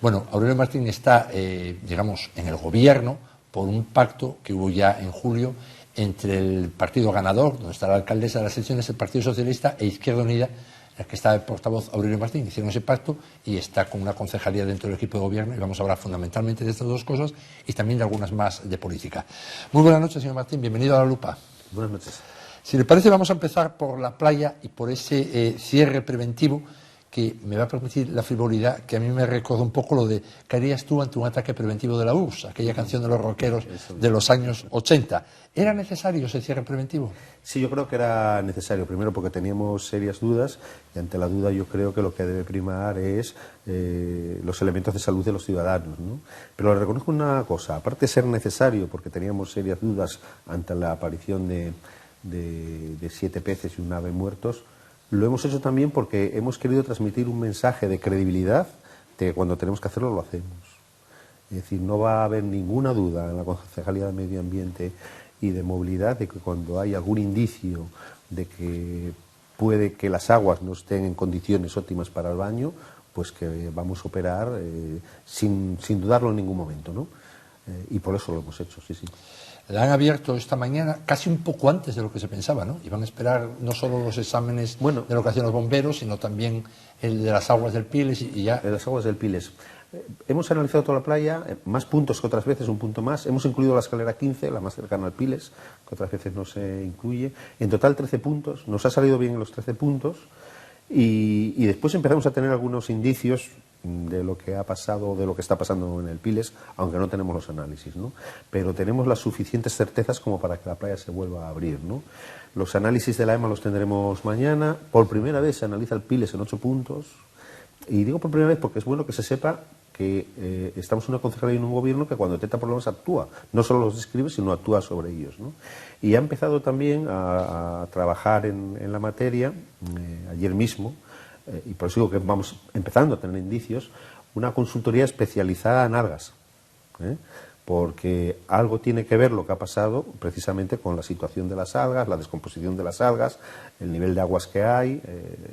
Bueno, Aurelio Martín está, digamos, en el gobierno por un pacto que hubo ya en julio entre el partido ganador, donde está la alcaldesa de las elecciones, el Partido Socialista e Izquierda Unida, en el que está el portavoz Aurelio Martín. Hicieron ese pacto y está con una concejalía dentro del equipo de gobierno, y vamos a hablar fundamentalmente de estas dos cosas y también de algunas más de política. Muy buenas noches, señor Martín, bienvenido a La Lupa. Buenas noches. Si le parece, vamos a empezar por la playa y por ese cierre preventivo que me va a permitir la frivolidad, que a mí me recuerda un poco lo de ¿qué harías tú ante un ataque preventivo de la URSS? Aquella canción de los rockeros de los años 80. ¿Era necesario ese cierre preventivo? Sí, yo creo que era necesario. Primero porque teníamos serias dudas y ante la duda yo creo que lo que debe primar es los elementos de salud de los ciudadanos, ¿no? Pero le reconozco una cosa, aparte de ser necesario porque teníamos serias dudas ante la aparición de 7 peces y un ave muertos, lo hemos hecho también porque hemos querido transmitir un mensaje de credibilidad de que cuando tenemos que hacerlo lo hacemos. Es decir, no va a haber ninguna duda en la Concejalía de Medio Ambiente y de Movilidad de que cuando hay algún indicio de que puede que las aguas no estén en condiciones óptimas para el baño, pues que vamos a operar sin dudarlo en ningún momento, ¿no? Y por eso lo hemos hecho, sí, sí. La han abierto esta mañana casi un poco antes de lo que se pensaba, ¿no? Iban a esperar no solo los exámenes de lo que hacían los bomberos, sino también el de las aguas del Piles y ya... De las aguas del Piles. Hemos analizado toda la playa, más puntos que otras veces, un punto más. Hemos incluido la escalera 15, la más cercana al Piles, que otras veces no se incluye. En total 13 puntos. Nos ha salido bien en los 13 puntos. Y después empezamos a tener algunos indicios de lo que ha pasado, de lo que está pasando en el Piles, aunque no tenemos los análisis, ¿no? Pero tenemos las suficientes certezas como para que la playa se vuelva a abrir, ¿no? Los análisis de la EMA los tendremos mañana. Por primera vez se analiza el Piles en 8 puntos. Y digo por primera vez porque es bueno que se sepa que estamos en una concejalía y en un gobierno que cuando detecta problemas actúa. No solo los describe, sino actúa sobre ellos, ¿no? Y ha empezado también a trabajar en la materia, ayer mismo, y por eso digo que vamos empezando a tener indicios, una consultoría especializada en algas, porque algo tiene que ver lo que ha pasado precisamente con la situación de las algas, la descomposición de las algas, el nivel de aguas que hay,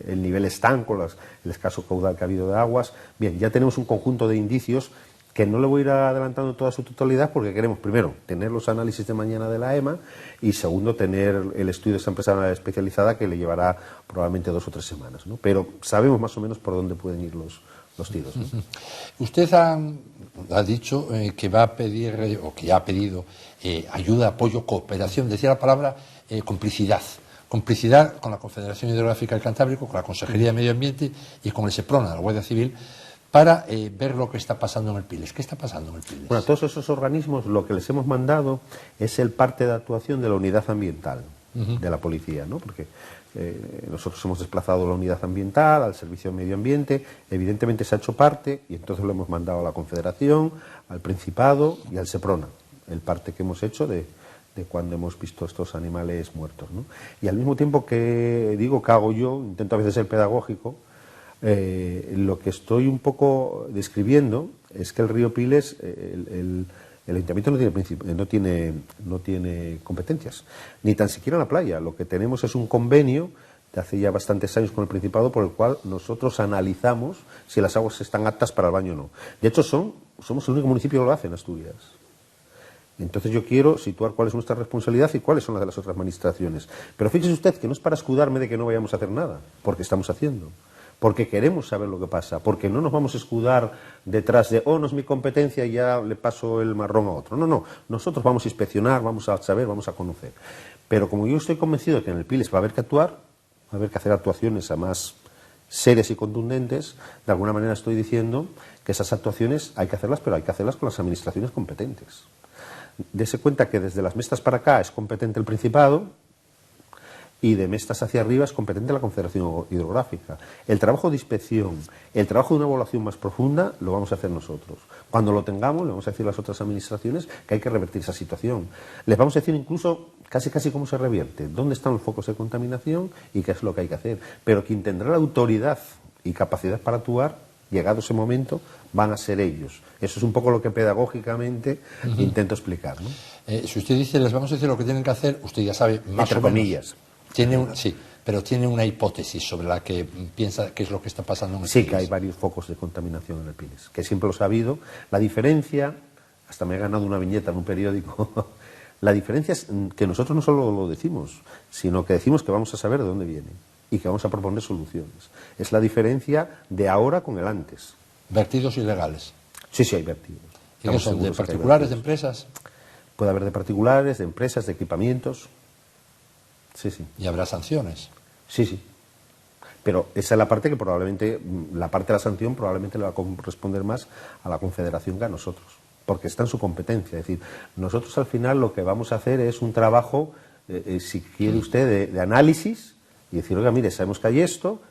el nivel estanco, el escaso caudal que ha habido de aguas. Bien, ya tenemos un conjunto de indicios que no le voy a ir adelantando toda su totalidad porque queremos, primero, tener los análisis de mañana de la EMA y, segundo, tener el estudio de esta empresa especializada que le llevará probablemente 2 o 3 semanas, ¿no? Pero sabemos más o menos por dónde pueden ir los tiros, ¿no? Usted ha dicho que va a pedir, o que ya ha pedido, ayuda, apoyo, cooperación. Decía la palabra complicidad. Complicidad con la Confederación Hidrográfica del Cantábrico, con la Consejería de Medio Ambiente y con el SEPRONA, la Guardia Civil, para ver lo que está pasando en el Piles. ¿Qué está pasando en el Piles? Bueno, a todos esos organismos lo que les hemos mandado es el parte de actuación de la unidad ambiental de la policía, ¿no? Porque nosotros hemos desplazado la unidad ambiental al Servicio de Medio Ambiente, evidentemente se ha hecho parte y entonces lo hemos mandado a la Confederación, al Principado y al SEPRONA, el parte que hemos hecho de cuando hemos visto estos animales muertos, ¿no? Y al mismo tiempo que digo que hago yo, intento a veces ser pedagógico, lo que estoy un poco describiendo es que el río Piles, el Ayuntamiento no tiene competencias, ni tan siquiera en la playa. Lo que tenemos es un convenio de hace ya bastantes años con el Principado por el cual nosotros analizamos si las aguas están aptas para el baño o no. De hecho, somos el único municipio que lo hace en Asturias. Entonces yo quiero situar cuál es nuestra responsabilidad y cuáles son las de las otras administraciones. Pero fíjese usted que no es para escudarme de que no vayamos a hacer nada, porque estamos haciendo. Porque queremos saber lo que pasa, porque no nos vamos a escudar detrás de, no es mi competencia y ya le paso el marrón a otro. No, no, nosotros vamos a inspeccionar, vamos a saber, vamos a conocer. Pero como yo estoy convencido de que en el Piles va a haber que actuar, va a haber que hacer actuaciones además serias y contundentes, de alguna manera estoy diciendo que esas actuaciones hay que hacerlas, pero hay que hacerlas con las administraciones competentes. Dese cuenta que desde las Mestas para acá es competente el Principado, y de Mestas hacia arriba es competente la Confederación Hidrográfica. El trabajo de inspección, el trabajo de una evaluación más profunda, lo vamos a hacer nosotros. Cuando lo tengamos, le vamos a decir a las otras administraciones que hay que revertir esa situación. Les vamos a decir incluso casi cómo se revierte, dónde están los focos de contaminación y qué es lo que hay que hacer. Pero quien tendrá la autoridad y capacidad para actuar, llegado ese momento, van a ser ellos. Eso es un poco lo que pedagógicamente intento explicar, ¿no? Si usted dice, les vamos a decir lo que tienen que hacer, usted ya sabe más entre o menos. comillas. Sí, pero tiene una hipótesis sobre la que piensa qué es lo que está pasando en el Sí, Piles. que hay varios focos de contaminación en el Piles, que siempre los ha habido. La diferencia, hasta me he ganado una viñeta en un periódico, la diferencia es que nosotros no solo lo decimos, sino que decimos que vamos a saber de dónde viene y que vamos a proponer soluciones. Es la diferencia de ahora con el antes. Vertidos ilegales. Sí, hay vertidos. ¿Y qué son? ¿De particulares, de empresas? Puede haber de particulares, de empresas, de equipamientos. Sí. ¿Y habrá sanciones? Sí. Pero esa es la parte que probablemente, la parte de la sanción probablemente le va a corresponder más a la Confederación que a nosotros, porque está en su competencia. Es decir, nosotros al final lo que vamos a hacer es un trabajo, si quiere usted, de análisis y decir, oiga, mire, sabemos que hay esto,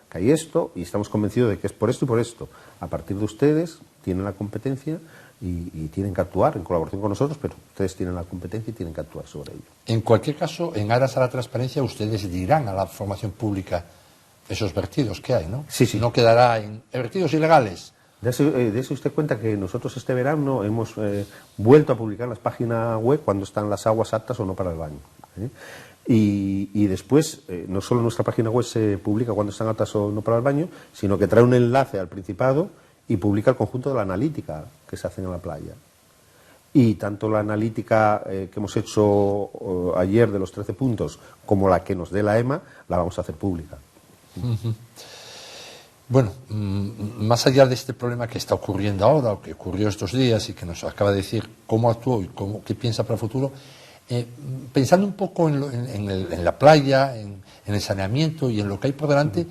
y estamos convencidos de que es por esto y por esto. A partir de ustedes tienen la competencia y tienen que actuar en colaboración con nosotros, pero ustedes tienen la competencia y tienen que actuar sobre ello. En cualquier caso, en aras a la transparencia, ustedes dirán a la formación pública esos vertidos que hay, ¿no? Sí. No quedará en vertidos ilegales. Dese usted cuenta que nosotros este verano hemos vuelto a publicar en las páginas web cuando están las aguas aptas o no para el baño. Y después, no solo en nuestra página web se publica cuando están aptas o no para el baño, sino que trae un enlace al Principado y publica el conjunto de la analítica que se hacen en la playa. Y tanto la analítica que hemos hecho ayer de los 13 puntos como la que nos dé la EMA, la vamos a hacer pública. Uh-huh. Bueno, más allá de este problema que está ocurriendo ahora, o que ocurrió estos días y que nos acaba de decir cómo actuó y qué piensa para el futuro, pensando un poco en la playa, en el saneamiento y en lo que hay por delante,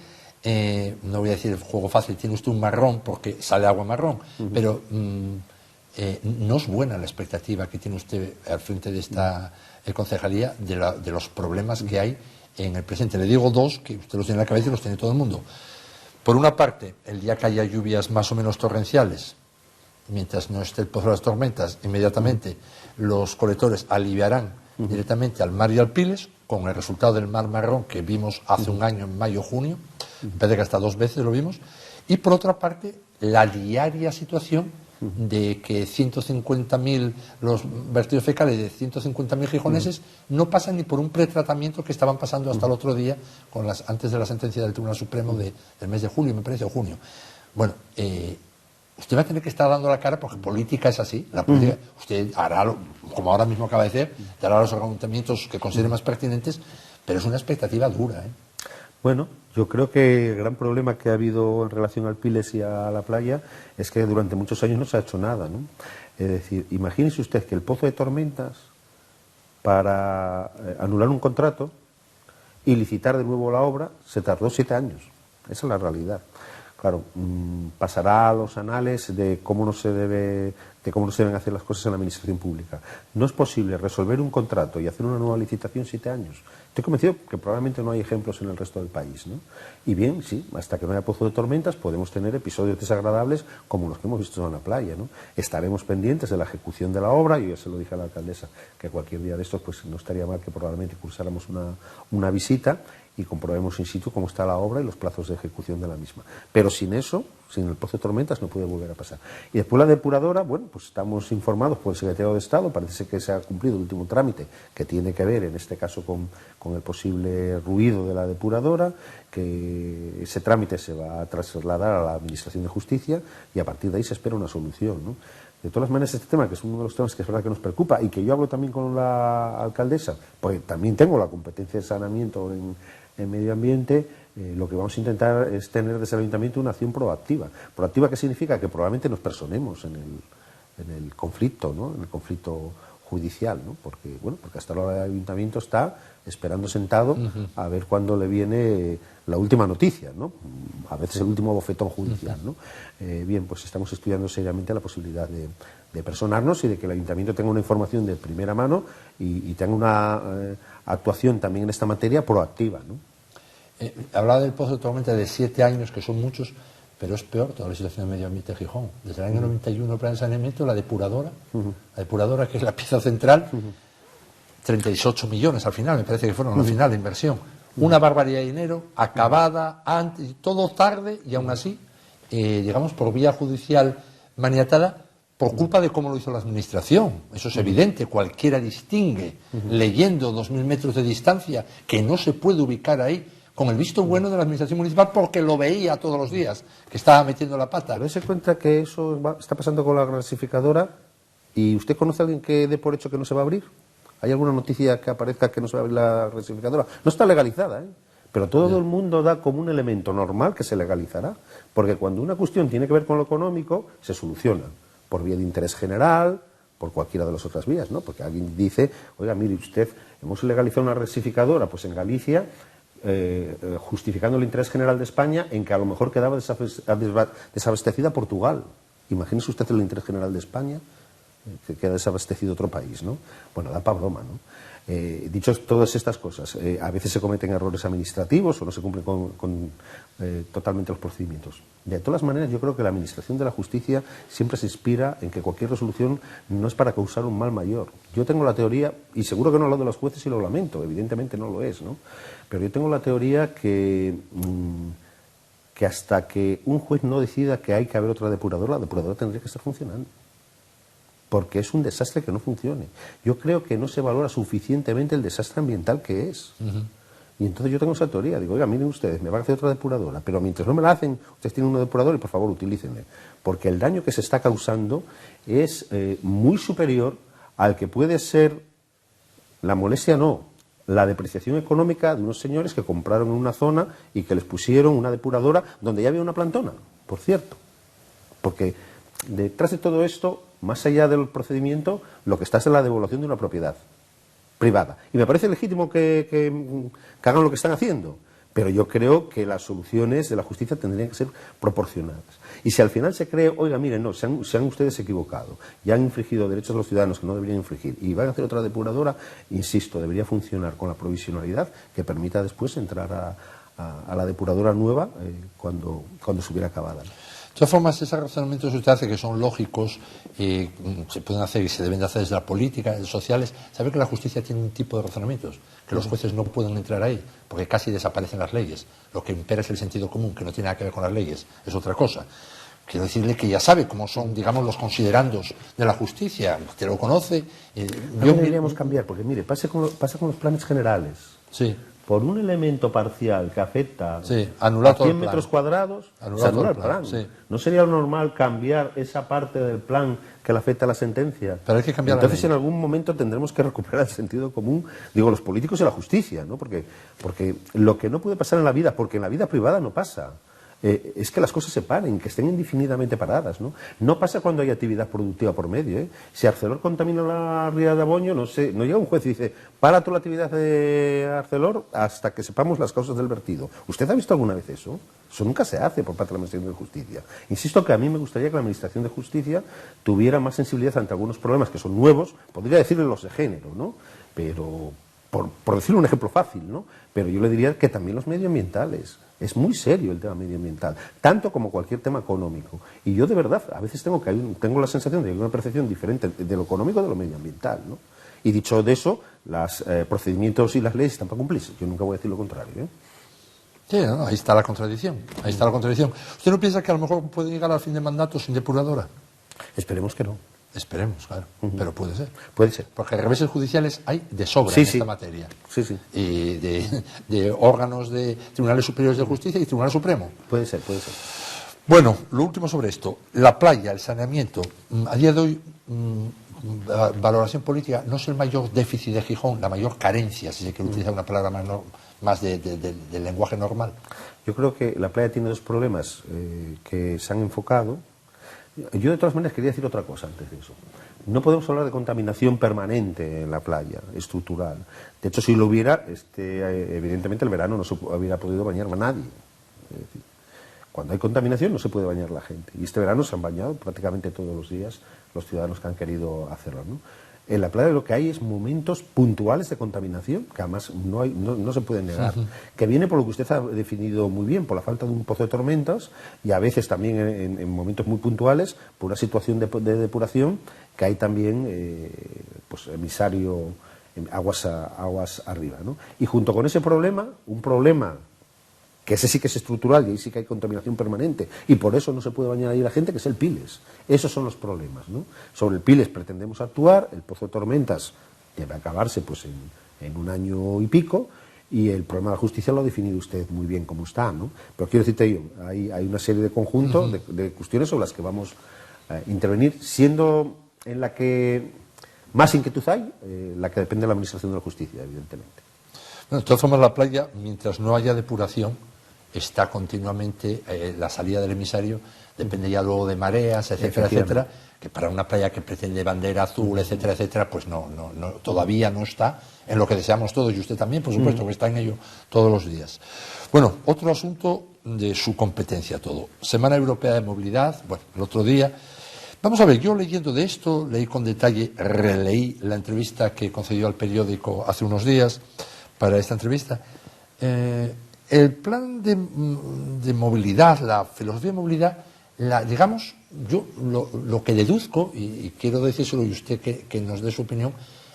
no voy a decir el juego fácil, tiene usted un marrón porque sale agua marrón, pero no es buena la expectativa que tiene usted al frente de esta concejalía de los problemas que hay en el presente. Le digo dos, que usted los tiene en la cabeza y los tiene todo el mundo. Por una parte, el día que haya lluvias más o menos torrenciales, mientras no esté el pozo de las tormentas, inmediatamente los colectores aliviarán directamente al mar y al Piles, con el resultado del mar marrón que vimos hace un año, en mayo-junio, me parece que hasta 2 veces lo vimos, y por otra parte, la diaria situación de que 150.000, los vertidos fecales de 150.000 gijoneses no pasan ni por un pretratamiento que estaban pasando hasta el otro día, antes de la sentencia del Tribunal Supremo del mes de julio, me parece, o junio. Bueno, usted va a tener que estar dando la cara porque política es así. La política, usted hará, como ahora mismo acaba de hacer, dará los argumentamientos que considere más pertinentes, pero es una expectativa dura. Bueno, yo creo que el gran problema que ha habido en relación al Piles y a la playa es que durante muchos años no se ha hecho nada, ¿no? Es decir, imagínese usted que el Pozo de Tormentas, para anular un contrato y licitar de nuevo la obra, se tardó 7 años. Esa es la realidad. Claro, pasará a los anales de cómo no se deben hacer las cosas en la administración pública. No es posible resolver un contrato y hacer una nueva licitación 7 años. Estoy convencido que probablemente no hay ejemplos en el resto del país, ¿no? Y bien, sí, hasta que no haya Pozo de Tormentas podemos tener episodios desagradables como los que hemos visto en la playa, ¿no? Estaremos pendientes de la ejecución de la obra. Yo ya se lo dije a la alcaldesa que cualquier día de estos pues no estaría mal que probablemente cursáramos una visita y comprobemos in situ cómo está la obra y los plazos de ejecución de la misma. Pero sin eso, sin el Pozo de Tormentas, no puede volver a pasar. Y después la depuradora, bueno, pues estamos informados por el Secretario de Estado, parece que se ha cumplido el último trámite, que tiene que ver, en este caso, con el posible ruido de la depuradora, que ese trámite se va a trasladar a la Administración de Justicia y a partir de ahí se espera una solución, ¿no? De todas maneras, este tema, que es uno de los temas que es verdad que nos preocupa y que yo hablo también con la alcaldesa, porque también tengo la competencia de saneamiento en medio ambiente, lo que vamos a intentar es tener desde el ayuntamiento una acción proactiva. ¿Proactiva qué significa? Que probablemente nos personemos en el conflicto, ¿no? En el conflicto judicial, ¿no? Porque hasta ahora el ayuntamiento está esperando sentado a ver cuándo le viene la última noticia, ¿no? A veces el último bofetón judicial, ¿no? Bien, pues estamos estudiando seriamente la posibilidad de personarnos y de que el ayuntamiento tenga una información de primera mano y tenga una actuación también en esta materia proactiva, ¿no? Hablaba del Pozo de Tormenta de 7 años, que son muchos, pero es peor toda la situación de medio ambiente de Gijón. Desde el año 91 el plan de saneamiento, la depuradora, que es la pieza central, 38 millones al final, me parece que fueron al final de inversión. Una barbaridad de dinero, acabada, antes, todo tarde, y aún así, digamos, por vía judicial maniatada, por culpa de cómo lo hizo la administración. Eso es evidente, cualquiera distingue, leyendo 2.000 metros de distancia, que no se puede ubicar ahí con el visto bueno de la administración municipal porque lo veía todos los días, que estaba metiendo la pata. Pero dése cuenta que eso está pasando con la gasificadora y ¿usted conoce a alguien que dé por hecho que no se va a abrir? ¿Hay alguna noticia que aparezca que no se va a abrir la gasificadora? No está legalizada, ¿eh? Pero todo el mundo da como un elemento normal que se legalizará, porque cuando una cuestión tiene que ver con lo económico, se soluciona por vía de interés general, por cualquiera de las otras vías, ¿no? Porque alguien dice, oiga, mire usted, hemos legalizado una gasificadora, pues en Galicia, justificando el interés general de España en que a lo mejor quedaba desabastecida Portugal. Imagínese usted el interés general de España, que queda desabastecido otro país, ¿no? Bueno, da para broma, ¿no? Dicho todas estas cosas, a veces se cometen errores administrativos o no se cumplen totalmente los procedimientos. De todas maneras, yo creo que la Administración de la Justicia siempre se inspira en que cualquier resolución no es para causar un mal mayor. Yo tengo la teoría, y seguro que no hablo de los jueces y lo lamento, evidentemente no lo es, ¿no? Pero yo tengo la teoría que hasta que un juez no decida que hay que haber otra depuradora, la depuradora tendría que estar funcionando. Porque es un desastre que no funcione. Yo creo que no se valora suficientemente el desastre ambiental que es. Y entonces yo tengo esa teoría. Digo, oiga, miren ustedes, me van a hacer otra depuradora, pero mientras no me la hacen, ustedes tienen una depuradora y por favor utilícenla. Porque el daño que se está causando es muy superior al que puede ser la molestia, no, la depreciación económica de unos señores que compraron en una zona y que les pusieron una depuradora donde ya había una plantona, por cierto. Porque detrás de todo esto, más allá del procedimiento, lo que está es en la devolución de una propiedad privada. Y me parece legítimo que hagan lo que están haciendo, pero yo creo que las soluciones de la justicia tendrían que ser proporcionadas. Y si al final se cree, oiga, miren, no, se han ustedes equivocado, ya han infringido derechos de los ciudadanos que no deberían infringir, y van a hacer otra depuradora, insisto, debería funcionar con la provisionalidad que permita después entrar a la depuradora nueva cuando se hubiera acabado. De todas formas, esos razonamientos que usted hace, que son lógicos, se pueden hacer y se deben de hacer desde la política, desde sociales. ¿Sabe que la justicia tiene un tipo de razonamientos? Que los jueces no pueden entrar ahí, porque casi desaparecen las leyes. Lo que impera es el sentido común, que no tiene nada que ver con las leyes, es otra cosa. Quiero decirle que ya sabe cómo son, digamos, los considerandos de la justicia. Usted lo conoce. No deberíamos cambiar, porque mire, pasa con los planes generales. Sí. Por un elemento parcial que afecta a 100 metros cuadrados, se anula el plan. Sí. ¿No sería lo normal cambiar esa parte del plan que le afecta a la sentencia? Pero hay que cambiar Entonces, en algún momento tendremos que recuperar el sentido común, digo, los políticos y la justicia, ¿no? Porque lo que no puede pasar en la vida, porque en la vida privada no pasa, es que las cosas se paren, que estén indefinidamente paradas, ¿no? No pasa cuando hay actividad productiva por medio, ¿eh? Si Arcelor contamina la ría de Aboño, no llega un juez y dice, para toda la actividad de Arcelor hasta que sepamos las causas del vertido. ¿Usted ha visto alguna vez eso? Eso nunca se hace por parte de la Administración de Justicia. Insisto que a mí me gustaría que la Administración de Justicia tuviera más sensibilidad ante algunos problemas que son nuevos, podría decirle los de género, ¿no? Pero, por decirle un ejemplo fácil, ¿no? Pero yo le diría que también los medioambientales. Es muy serio el tema medioambiental, tanto como cualquier tema económico. Y yo de verdad, a veces tengo la sensación de que hay una percepción diferente de lo económico de lo medioambiental, ¿no? Y dicho de eso, los procedimientos y las leyes están para cumplirse. Yo nunca voy a decir lo contrario, ¿eh? Sí, no, ahí está la contradicción. Ahí está la contradicción. ¿Usted no piensa que a lo mejor puede llegar al fin de mandato sin depuradora? Esperemos que no. Esperemos, claro, pero puede ser. Puede ser. Porque reveses judiciales hay de sobra en esta materia. Sí, sí. Y de órganos de tribunales superiores de justicia y Tribunal Supremo. Puede ser, puede ser. Bueno, lo último sobre esto. La playa, el saneamiento, a día de hoy, valoración política, no es el mayor déficit de Gijón, la mayor carencia, si se quiere utilizar una palabra más del lenguaje normal. Yo creo que la playa tiene dos problemas que se han enfocado. Yo, de todas maneras, quería decir otra cosa antes de eso. No podemos hablar de contaminación permanente en la playa, estructural. De hecho, si lo hubiera, evidentemente el verano no se hubiera podido bañar a nadie. Es decir, cuando hay contaminación no se puede bañar la gente. Y este verano se han bañado prácticamente todos los días los ciudadanos que han querido hacerlo, ¿no? En la playa lo que hay es momentos puntuales de contaminación, que además no se pueden negar, que viene por lo que usted ha definido muy bien, por la falta de un pozo de tormentas y a veces también en momentos muy puntuales por una situación de depuración que hay también emisario, aguas arriba, ¿no? Y junto con ese problema, un problema que ese sí que es estructural y ahí sí que hay contaminación permanente y por eso no se puede bañar ahí la gente, que es el Piles. Esos son los problemas, ¿no? Sobre el Piles pretendemos actuar, el pozo de tormentas debe acabarse pues en un año y pico Y el problema de la justicia lo ha definido usted muy bien cómo está, ¿no? Pero quiero decirte yo, hay una serie de conjuntos de cuestiones sobre las que vamos a intervenir, siendo en la que más inquietud hay, la que depende de la Administración de la Justicia, evidentemente. Bueno, de todas formas, la playa, mientras no haya depuración, está continuamente la salida del emisario, depende ya luego de mareas, etcétera, etcétera, que para una playa que pretende bandera azul, etcétera, etcétera, pues no, todavía no está en lo que deseamos todos, y usted también, por supuesto, que está en ello todos los días. Bueno, otro asunto de su competencia todo. Semana Europea de Movilidad, bueno, el otro día. Vamos a ver, yo leyendo de esto, leí con detalle, releí la entrevista que concedió al periódico hace unos días para esta entrevista. El plan de movilidad, la filosofía de movilidad, digamos, yo lo que deduzco, y quiero decírselo y usted que nos dé su opinión,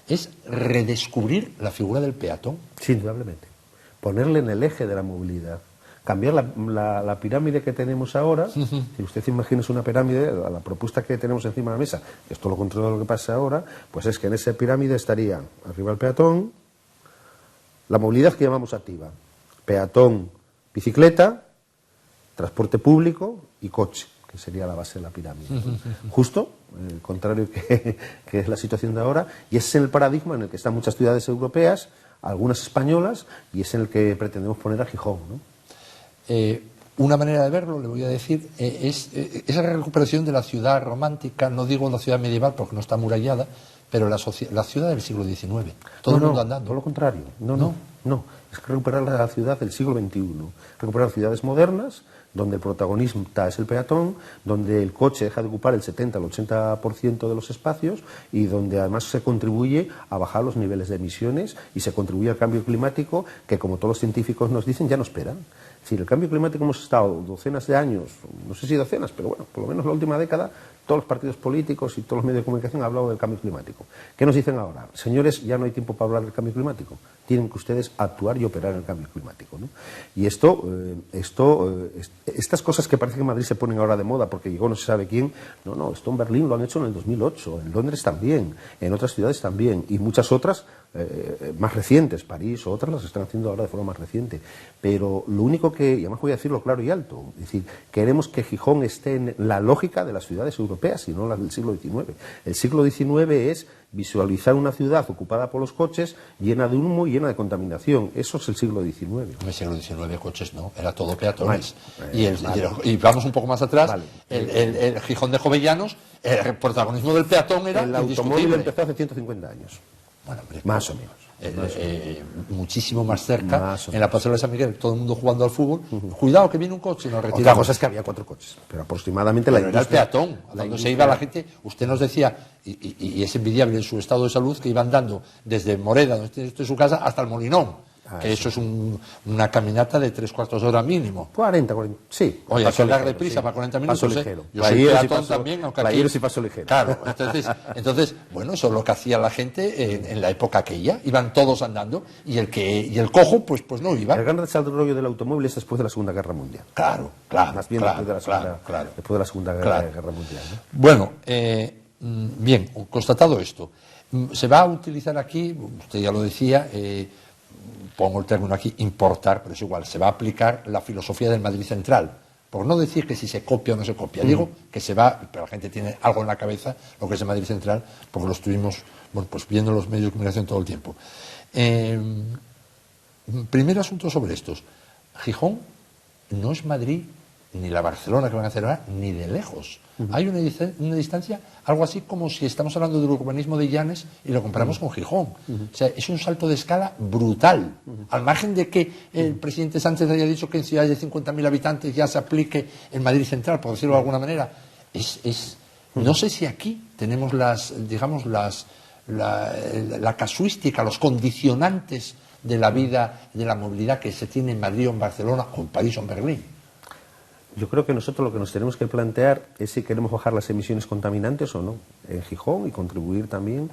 es redescubrir la figura del peatón. Sí, indudablemente. Ponerle en el eje de la movilidad. Cambiar la pirámide que tenemos ahora. Si usted imagina una pirámide, la propuesta que tenemos encima de la mesa, que es todo lo contrario de lo que pasa ahora, pues es que en esa pirámide estaría arriba el peatón, la movilidad que llamamos activa, peatón, bicicleta, transporte público y coche, que sería la base de la pirámide. Justo, el contrario que es la situación de ahora, y ese es el paradigma en el que están muchas ciudades europeas, algunas españolas, y es en el que pretendemos poner a Gijón, ¿no? Una manera de verlo, le voy a decir, es esa recuperación de la ciudad romántica, no digo la ciudad medieval porque no está amurallada, pero la ciudad del siglo XIX. Todo el mundo andando. Todo lo contrario. No. Es que recuperar la ciudad del siglo XXI. Recuperar ciudades modernas, donde el protagonista es el peatón, donde el coche deja de ocupar el 70 al 80% de los espacios y donde además se contribuye a bajar los niveles de emisiones y se contribuye al cambio climático que, como todos los científicos nos dicen, ya no esperan. Si el cambio climático hemos estado docenas de años, no sé si docenas, pero bueno, por lo menos la última década, todos los partidos políticos y todos los medios de comunicación han hablado del cambio climático. ¿Qué nos dicen ahora? Señores, ya no hay tiempo para hablar del cambio climático. Tienen que ustedes actuar y operar en el cambio climático, ¿no? Y estas cosas que parece que en Madrid se ponen ahora de moda porque llegó no se sabe quién, no, esto en Berlín lo han hecho en el 2008, en Londres también, en otras ciudades también, y muchas otras más recientes, París o otras las están haciendo ahora de forma más reciente. Pero lo único que, y además voy a decirlo claro y alto, es decir, queremos que Gijón esté en la lógica de las ciudades europeas y no la del siglo XIX. El siglo XIX es visualizar una ciudad ocupada por los coches, llena de humo y llena de contaminación. Eso es el siglo XIX. En el siglo XIX coches no, era todo peatones. Y vamos un poco más atrás, el Gijón de Jovellanos, el protagonismo del peatón era el automóvil empezó hace 150 años. Bueno, hombre, más o menos. Muchísimo más cerca, en la pasarela de San Miguel, todo el mundo jugando al fútbol. Cuidado que viene un coche y nos retiramos. Otra cosa es que había 4 coches, pero aproximadamente pero era el peatón. Cuando se iba la gente, usted nos decía, y es envidiable en su estado de salud, que iban dando desde Moreda, donde está su casa, hasta el Molinón. Que eso es una caminata de 3/4 de hora mínimo. 40, sí. Oye, hay que dar deprisa para 40 minutos. Paso ligero. Yo soy peatón también, aunque aquí... y paso ligero. Claro, entonces, bueno, eso es lo que hacía la gente en la época aquella. Iban todos andando y el cojo, pues no iba. El gran desarrollo del automóvil es después de la Segunda Guerra Mundial. Claro. Más bien después de la Segunda Guerra Mundial, ¿no? Bueno, bien, constatado esto, se va a utilizar aquí, usted ya lo decía, pongo el término aquí, importar, pero es igual, se va a aplicar la filosofía del Madrid Central. Por no decir que si se copia o no se copia, digo que se va, pero la gente tiene algo en la cabeza, lo que es el Madrid Central, porque lo estuvimos pues viendo en los medios de comunicación todo el tiempo. Primer asunto sobre estos. Gijón no es Madrid ni la Barcelona que van a hacer ahora, ni de lejos. Hay una distancia, algo así como si estamos hablando del urbanismo de Llanes y lo comparamos con Gijón. O sea, es un salto de escala brutal. Al margen de que el presidente Sánchez haya dicho que en ciudades de 50.000 habitantes ya se aplique el Madrid Central, por decirlo de alguna manera, no sé si aquí tenemos la casuística, los condicionantes de la vida, de la movilidad que se tiene en Madrid o en Barcelona o en París o en Berlín. Yo creo que nosotros lo que nos tenemos que plantear es si queremos bajar las emisiones contaminantes o no en Gijón y contribuir también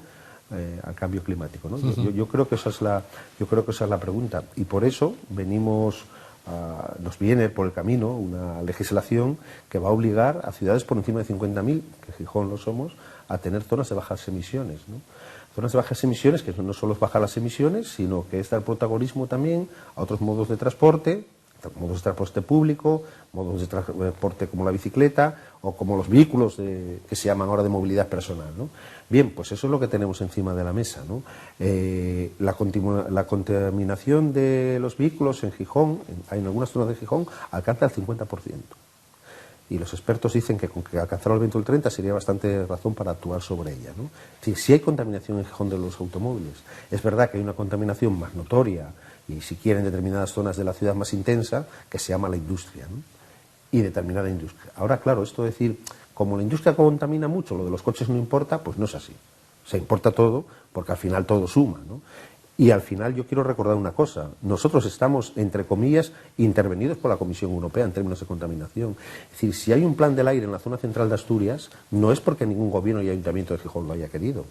al cambio climático, ¿no? Yo creo que esa es la pregunta y por eso venimos nos viene por el camino una legislación que va a obligar a ciudades por encima de 50.000, que Gijón lo somos, a tener zonas de bajas emisiones, ¿no? Zonas de bajas emisiones que no solo es bajar las emisiones, sino que es dar protagonismo también a otros modos de transporte público, modos de transporte como la bicicleta o como los vehículos que se llaman ahora de movilidad personal, ¿no? Bien, pues eso es lo que tenemos encima de la mesa, ¿no? La contaminación de los vehículos en Gijón, en algunas zonas de Gijón, alcanza el 50%. Y los expertos dicen que con que alcanzara el 20 o el 30 sería bastante razón para actuar sobre ella, ¿no? Es decir, si hay contaminación en Gijón de los automóviles, es verdad que hay una contaminación más notoria y si quieren determinadas zonas de la ciudad más intensa, que se llama la industria, ¿no? Y determinada industria. Ahora, claro, esto de decir, como la industria contamina mucho, lo de los coches no importa, pues no es así. Se importa todo, porque al final todo suma, ¿no? Y al final yo quiero recordar una cosa, nosotros estamos, entre comillas, intervenidos por la Comisión Europea en términos de contaminación. Es decir, si hay un plan del aire en la zona central de Asturias, no es porque ningún gobierno y ayuntamiento de Gijón lo haya querido.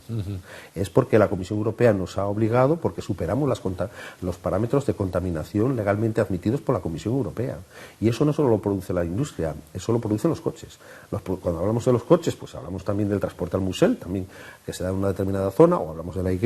Es porque la Comisión Europea nos ha obligado, porque superamos los parámetros de contaminación legalmente admitidos por la Comisión Europea. Y eso no solo lo produce la industria, eso lo producen los coches. Cuando hablamos de los coches, pues hablamos también del transporte al musel, también que se da en una determinada zona, o hablamos de la Y,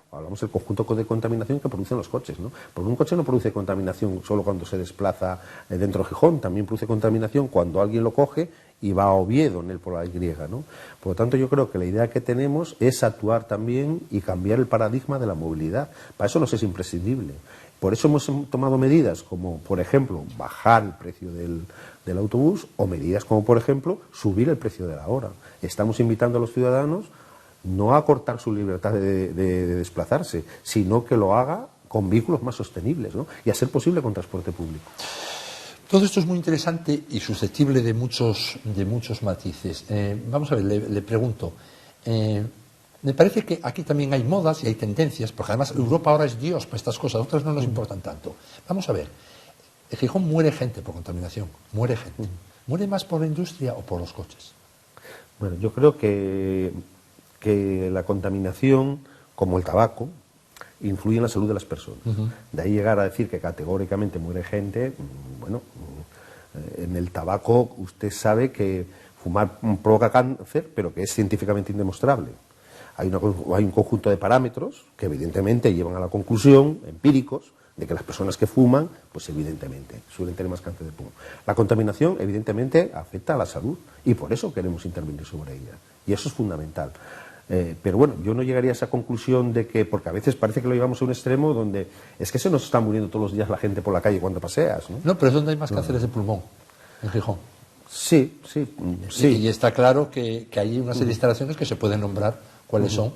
o hablamos del conjunto de contaminación que producen los coches, ¿no? Porque un coche no produce contaminación solo cuando se desplaza dentro de Gijón, también produce contaminación cuando alguien lo coge y va a Oviedo en él por la Y, ¿no? Por lo tanto, yo creo que la idea que tenemos es actuar también y cambiar el paradigma de la movilidad. Para eso nos es imprescindible. Por eso hemos tomado medidas como, por ejemplo, bajar el precio del autobús o medidas como, por ejemplo, subir el precio de la hora. Estamos invitando a los ciudadanos no a cortar su libertad de desplazarse, sino que lo haga con vehículos más sostenibles, ¿no? Y a ser posible con transporte público. Todo esto es muy interesante y susceptible de muchos matices. Vamos a ver, le pregunto, me parece que aquí también hay modas y hay tendencias, porque además Europa ahora es Dios para estas cosas, otras no nos importan tanto. Vamos a ver, en Gijón muere gente por contaminación, muere gente. ¿Muere más por la industria o por los coches? Bueno, yo creo que la contaminación, como el tabaco, influye en la salud de las personas. De ahí llegar a decir que categóricamente muere gente, bueno, en el tabaco usted sabe que fumar provoca cáncer, pero que es científicamente indemostrable. Hay un conjunto de parámetros que evidentemente llevan a la conclusión, empíricos, de que las personas que fuman, pues evidentemente suelen tener más cáncer de pulmón. La contaminación evidentemente afecta a la salud y por eso queremos intervenir sobre ella. Y eso es fundamental. Pero bueno, yo no llegaría a esa conclusión de que, porque a veces parece que lo llevamos a un extremo donde es que se nos está muriendo todos los días la gente por la calle cuando paseas, ¿no? No, pero es donde hay más cánceres de pulmón, en Gijón. Sí. Y está claro que hay una serie de instalaciones que se pueden nombrar cuáles son,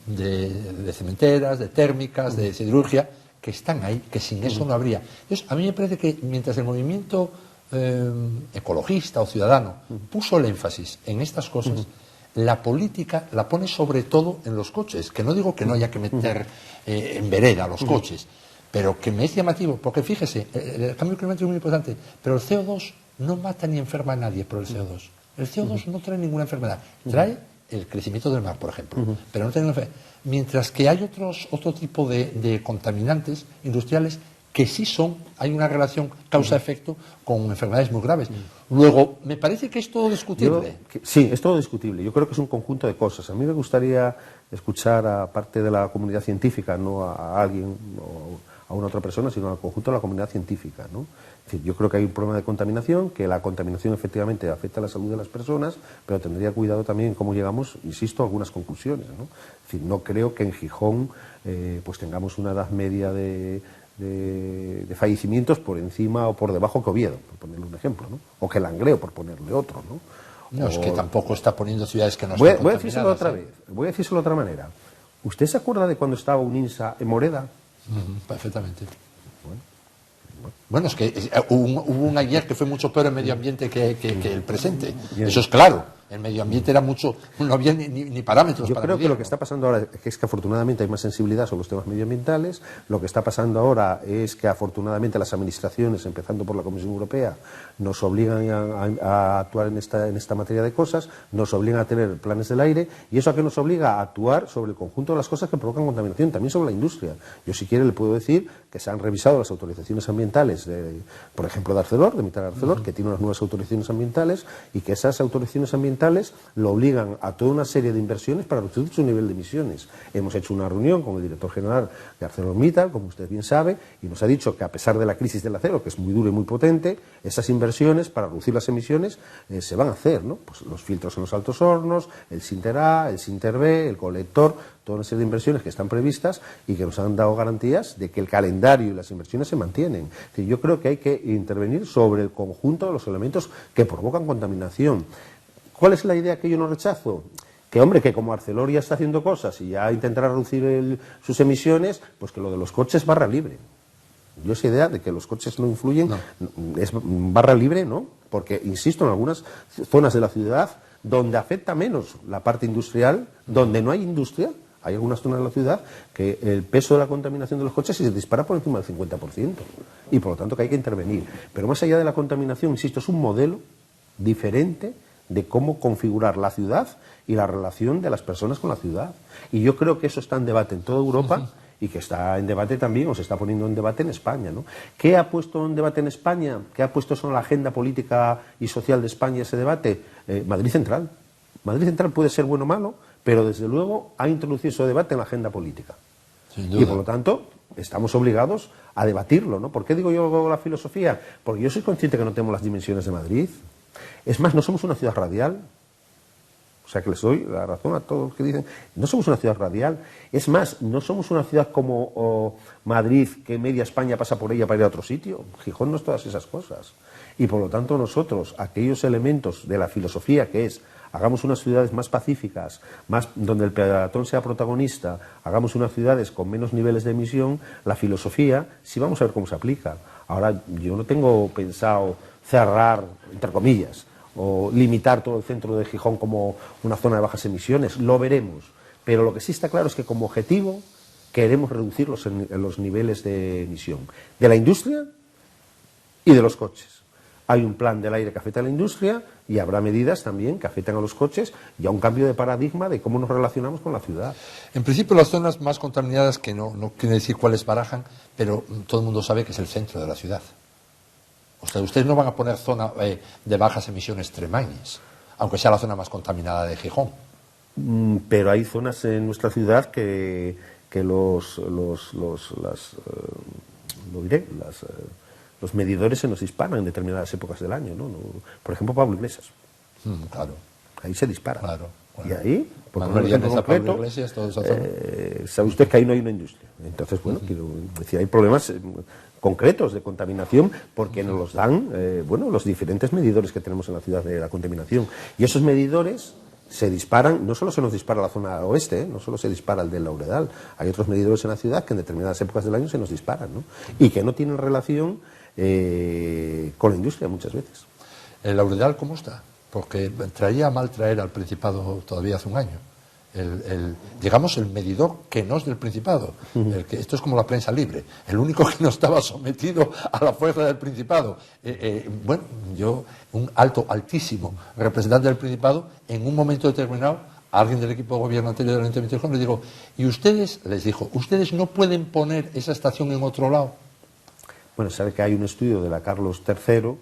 de cementeras, de térmicas, de siderurgia, que están ahí, que sin eso no habría. Entonces, a mí me parece que mientras el movimiento ecologista o ciudadano puso el énfasis en estas cosas, la política la pone sobre todo en los coches, que no digo que no haya que meter en vereda los coches, pero que me es llamativo, porque fíjese, el cambio climático es muy importante, pero el CO2 no mata ni enferma a nadie por el CO2. El CO2 no trae ninguna enfermedad, trae el crecimiento del mar, por ejemplo, pero no trae ninguna enfermedad. Mientras que hay otro tipo de contaminantes industriales que sí hay una relación causa-efecto con enfermedades muy graves. Luego, me parece que es todo discutible. Sí, es todo discutible. Yo creo que es un conjunto de cosas. A mí me gustaría escuchar a parte de la comunidad científica, no a alguien o a una otra persona, sino al conjunto de la comunidad científica, ¿no? Es decir, yo creo que hay un problema de contaminación, que la contaminación efectivamente afecta a la salud de las personas, pero tendría cuidado también en cómo llegamos, insisto, a algunas conclusiones, ¿no? Es decir, no creo que en Gijón pues tengamos una edad media de fallecimientos por encima o por debajo que Oviedo, por ponerle un ejemplo, ¿no? O que Langreo, por ponerle otro, ¿no? No, es que tampoco está poniendo ciudades que no están contaminadas. Voy a decírselo otra vez, voy a decírselo de otra manera. ¿Usted se acuerda de cuando estaba UNINSA en Moreda? Perfectamente. Bueno, es que hubo un ayer que fue mucho peor en medio ambiente que el presente. Bien. Eso es claro. El medio ambiente era mucho, no había ni parámetros. Yo para creo medir, que lo que está pasando ahora es que afortunadamente hay más sensibilidad sobre los temas medioambientales. Lo que está pasando ahora es que afortunadamente las administraciones, empezando por la Comisión Europea, nos obligan a actuar en esta materia de cosas, nos obligan a tener planes del aire, y eso a qué nos obliga a actuar sobre el conjunto de las cosas que provocan contaminación, también sobre la industria. Yo, si quiere, le puedo decir que se han revisado las autorizaciones ambientales, por ejemplo, de Arcelor, de Mittal Arcelor, que tiene unas nuevas autorizaciones ambientales, y que esas autorizaciones ambientales lo obligan a toda una serie de inversiones para reducir su nivel de emisiones. Hemos hecho una reunión con el director general de ArcelorMittal, como usted bien sabe, y nos ha dicho que a pesar de la crisis del acero, que es muy dura y muy potente, esas inversiones para reducir las emisiones se van a hacer, ¿no? Pues los filtros en los altos hornos, el Sinter A, el Sinter B, el colector, toda una serie de inversiones que están previstas y que nos han dado garantías de que el calendario y las inversiones se mantienen. Es decir, yo creo que hay que intervenir sobre el conjunto de los elementos que provocan contaminación. ¿Cuál es la idea que yo no rechazo? Que, hombre, que como Arcelor ya está haciendo cosas y ya intentará reducir sus emisiones, pues que lo de los coches barra libre. Yo esa idea de que los coches no influyen, es barra libre, ¿no? Porque, insisto, en algunas zonas de la ciudad donde afecta menos la parte industrial, donde no hay industria, hay algunas zonas de la ciudad que el peso de la contaminación de los coches se dispara por encima del 50%, y por lo tanto que hay que intervenir. Pero más allá de la contaminación, insisto, es un modelo diferente de cómo configurar la ciudad y la relación de las personas con la ciudad. Y yo creo que eso está en debate en toda Europa y que está en debate también, o se está poniendo en debate en España, ¿no? ¿Qué ha puesto en debate en España? ¿Qué ha puesto sobre la agenda política y social de España ese debate? Madrid Central. Madrid Central puede ser bueno o malo, pero desde luego ha introducido ese debate en la agenda política. Y por lo tanto estamos obligados a debatirlo, ¿no? ¿Por qué digo yo la filosofía? Porque yo soy consciente que no tenemos las dimensiones de Madrid. Es más, no somos una ciudad radial. O sea, que les doy la razón a todos los que dicen, no somos una ciudad radial. Es más, no somos una ciudad como Madrid, que media España pasa por ella para ir a otro sitio. Gijón no es todas esas cosas. Y por lo tanto nosotros, aquellos elementos de la filosofía que es, hagamos unas ciudades más pacíficas, más donde el peatón sea protagonista, hagamos unas ciudades con menos niveles de emisión, la filosofía, sí vamos a ver cómo se aplica. Ahora, yo no tengo pensado cerrar, entre comillas, o limitar todo el centro de Gijón como una zona de bajas emisiones, lo veremos. Pero lo que sí está claro es que como objetivo queremos reducir los niveles de emisión de la industria y de los coches. Hay un plan del aire que afecta a la industria y habrá medidas también que afectan a los coches y a un cambio de paradigma de cómo nos relacionamos con la ciudad. En principio, las zonas más contaminadas, que no quiere decir cuáles barajan, pero todo el mundo sabe que es el centro de la ciudad. O sea, ustedes no van a poner zona de bajas emisiones Tremaines, aunque sea la zona más contaminada de Gijón. Pero hay zonas en nuestra ciudad que los medidores se nos disparan en determinadas épocas del año, ¿no? Por ejemplo, Pablo Iglesias. Claro. Ahí se dispara. Claro. Y ahí, por Manuel ejemplo, concreto, Pablo Iglesias, toda esa zona. sabe usted que ahí no hay una industria. Entonces, bueno, quiero decir, hay problemas concretos de contaminación porque nos los dan los diferentes medidores que tenemos en la ciudad de la contaminación. Y esos medidores se disparan, no solo se nos dispara la zona oeste, no solo se dispara el del Lauredal, hay otros medidores en la ciudad que en determinadas épocas del año se nos disparan, ¿no? Y que no tienen relación con la industria muchas veces. ¿El Lauredal cómo está? Porque traía mal traer al Principado todavía hace un año. Digamos, el medidor que no es del Principado. Esto es como la prensa libre. El único que no estaba sometido a la fuerza del Principado. Un altísimo representante del Principado, en un momento determinado, a alguien del equipo de gobierno anterior del Ayuntamiento de Gijón le digo, ¿y ustedes? Les dijo, ¿ustedes no pueden poner esa estación en otro lado? Bueno, sabe que hay un estudio de la Carlos III,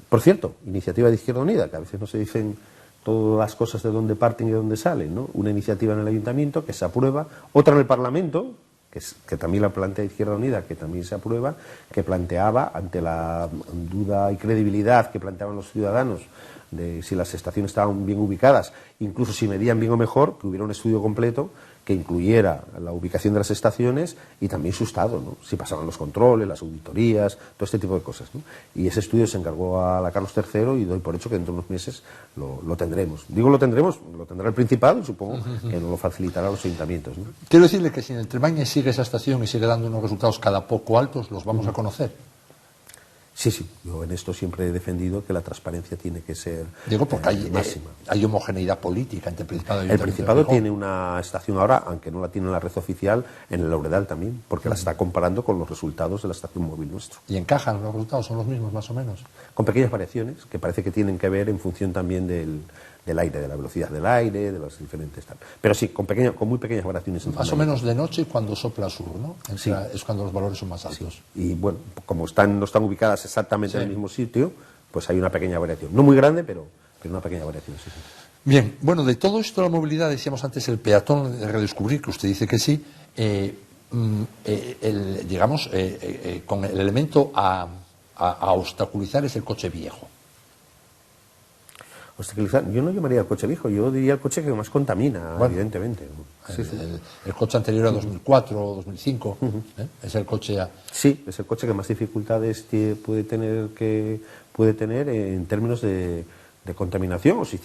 por cierto, iniciativa de Izquierda Unida, que a veces no se dicen todas las cosas de dónde parten y de dónde salen, ¿no? Una iniciativa en el Ayuntamiento que se aprueba, otra en el Parlamento, que también la plantea Izquierda Unida, que también se aprueba, que planteaba, ante la duda y credibilidad que planteaban los ciudadanos de si las estaciones estaban bien ubicadas, incluso si medían bien o mejor, que hubiera un estudio completo que incluyera la ubicación de las estaciones y también su estado, ¿no? Si pasaban los controles, las auditorías, todo este tipo de cosas, ¿no? Y ese estudio se encargó a la Carlos III y doy por hecho que dentro de unos meses lo tendremos. Digo lo tendremos, lo tendrá el Principado y supongo que nos lo facilitará a los ayuntamientos, ¿no? Quiero decirle que si en el Tremaine sigue esa estación y sigue dando unos resultados cada poco altos, los vamos a conocer. Sí, sí, yo en esto siempre he defendido que la transparencia tiene que ser Digo, porque máxima. Hay homogeneidad política entre el Principado y El Principado tiene una estación ahora, aunque no la tiene en la red oficial, en el Lauredal también, porque la está comparando con los resultados de la estación móvil nuestro. ¿Y encajan los resultados? ¿Son los mismos más o menos? Con pequeñas variaciones que parece que tienen que ver en función también del aire, de la velocidad del aire, de los diferentes tal. Pero sí, con muy pequeñas variaciones. Más o menos de noche cuando sopla sur, ¿no? Sí. Es cuando los valores son más altos. Sí. Y bueno, como no están ubicadas exactamente en el mismo sitio, pues hay una pequeña variación. No muy grande, pero una pequeña variación, sí. Bien, bueno, de todo esto de la movilidad, decíamos antes el peatón de redescubrir, que usted dice que sí, digamos, con el elemento a obstaculizar es el coche viejo. Yo no llamaría el coche viejo, yo diría el coche que más contamina, bueno, evidentemente. Sí, el coche anterior a 2004 o 2005 es el coche Sí, es el coche que más dificultades puede tener en términos de contaminación, o si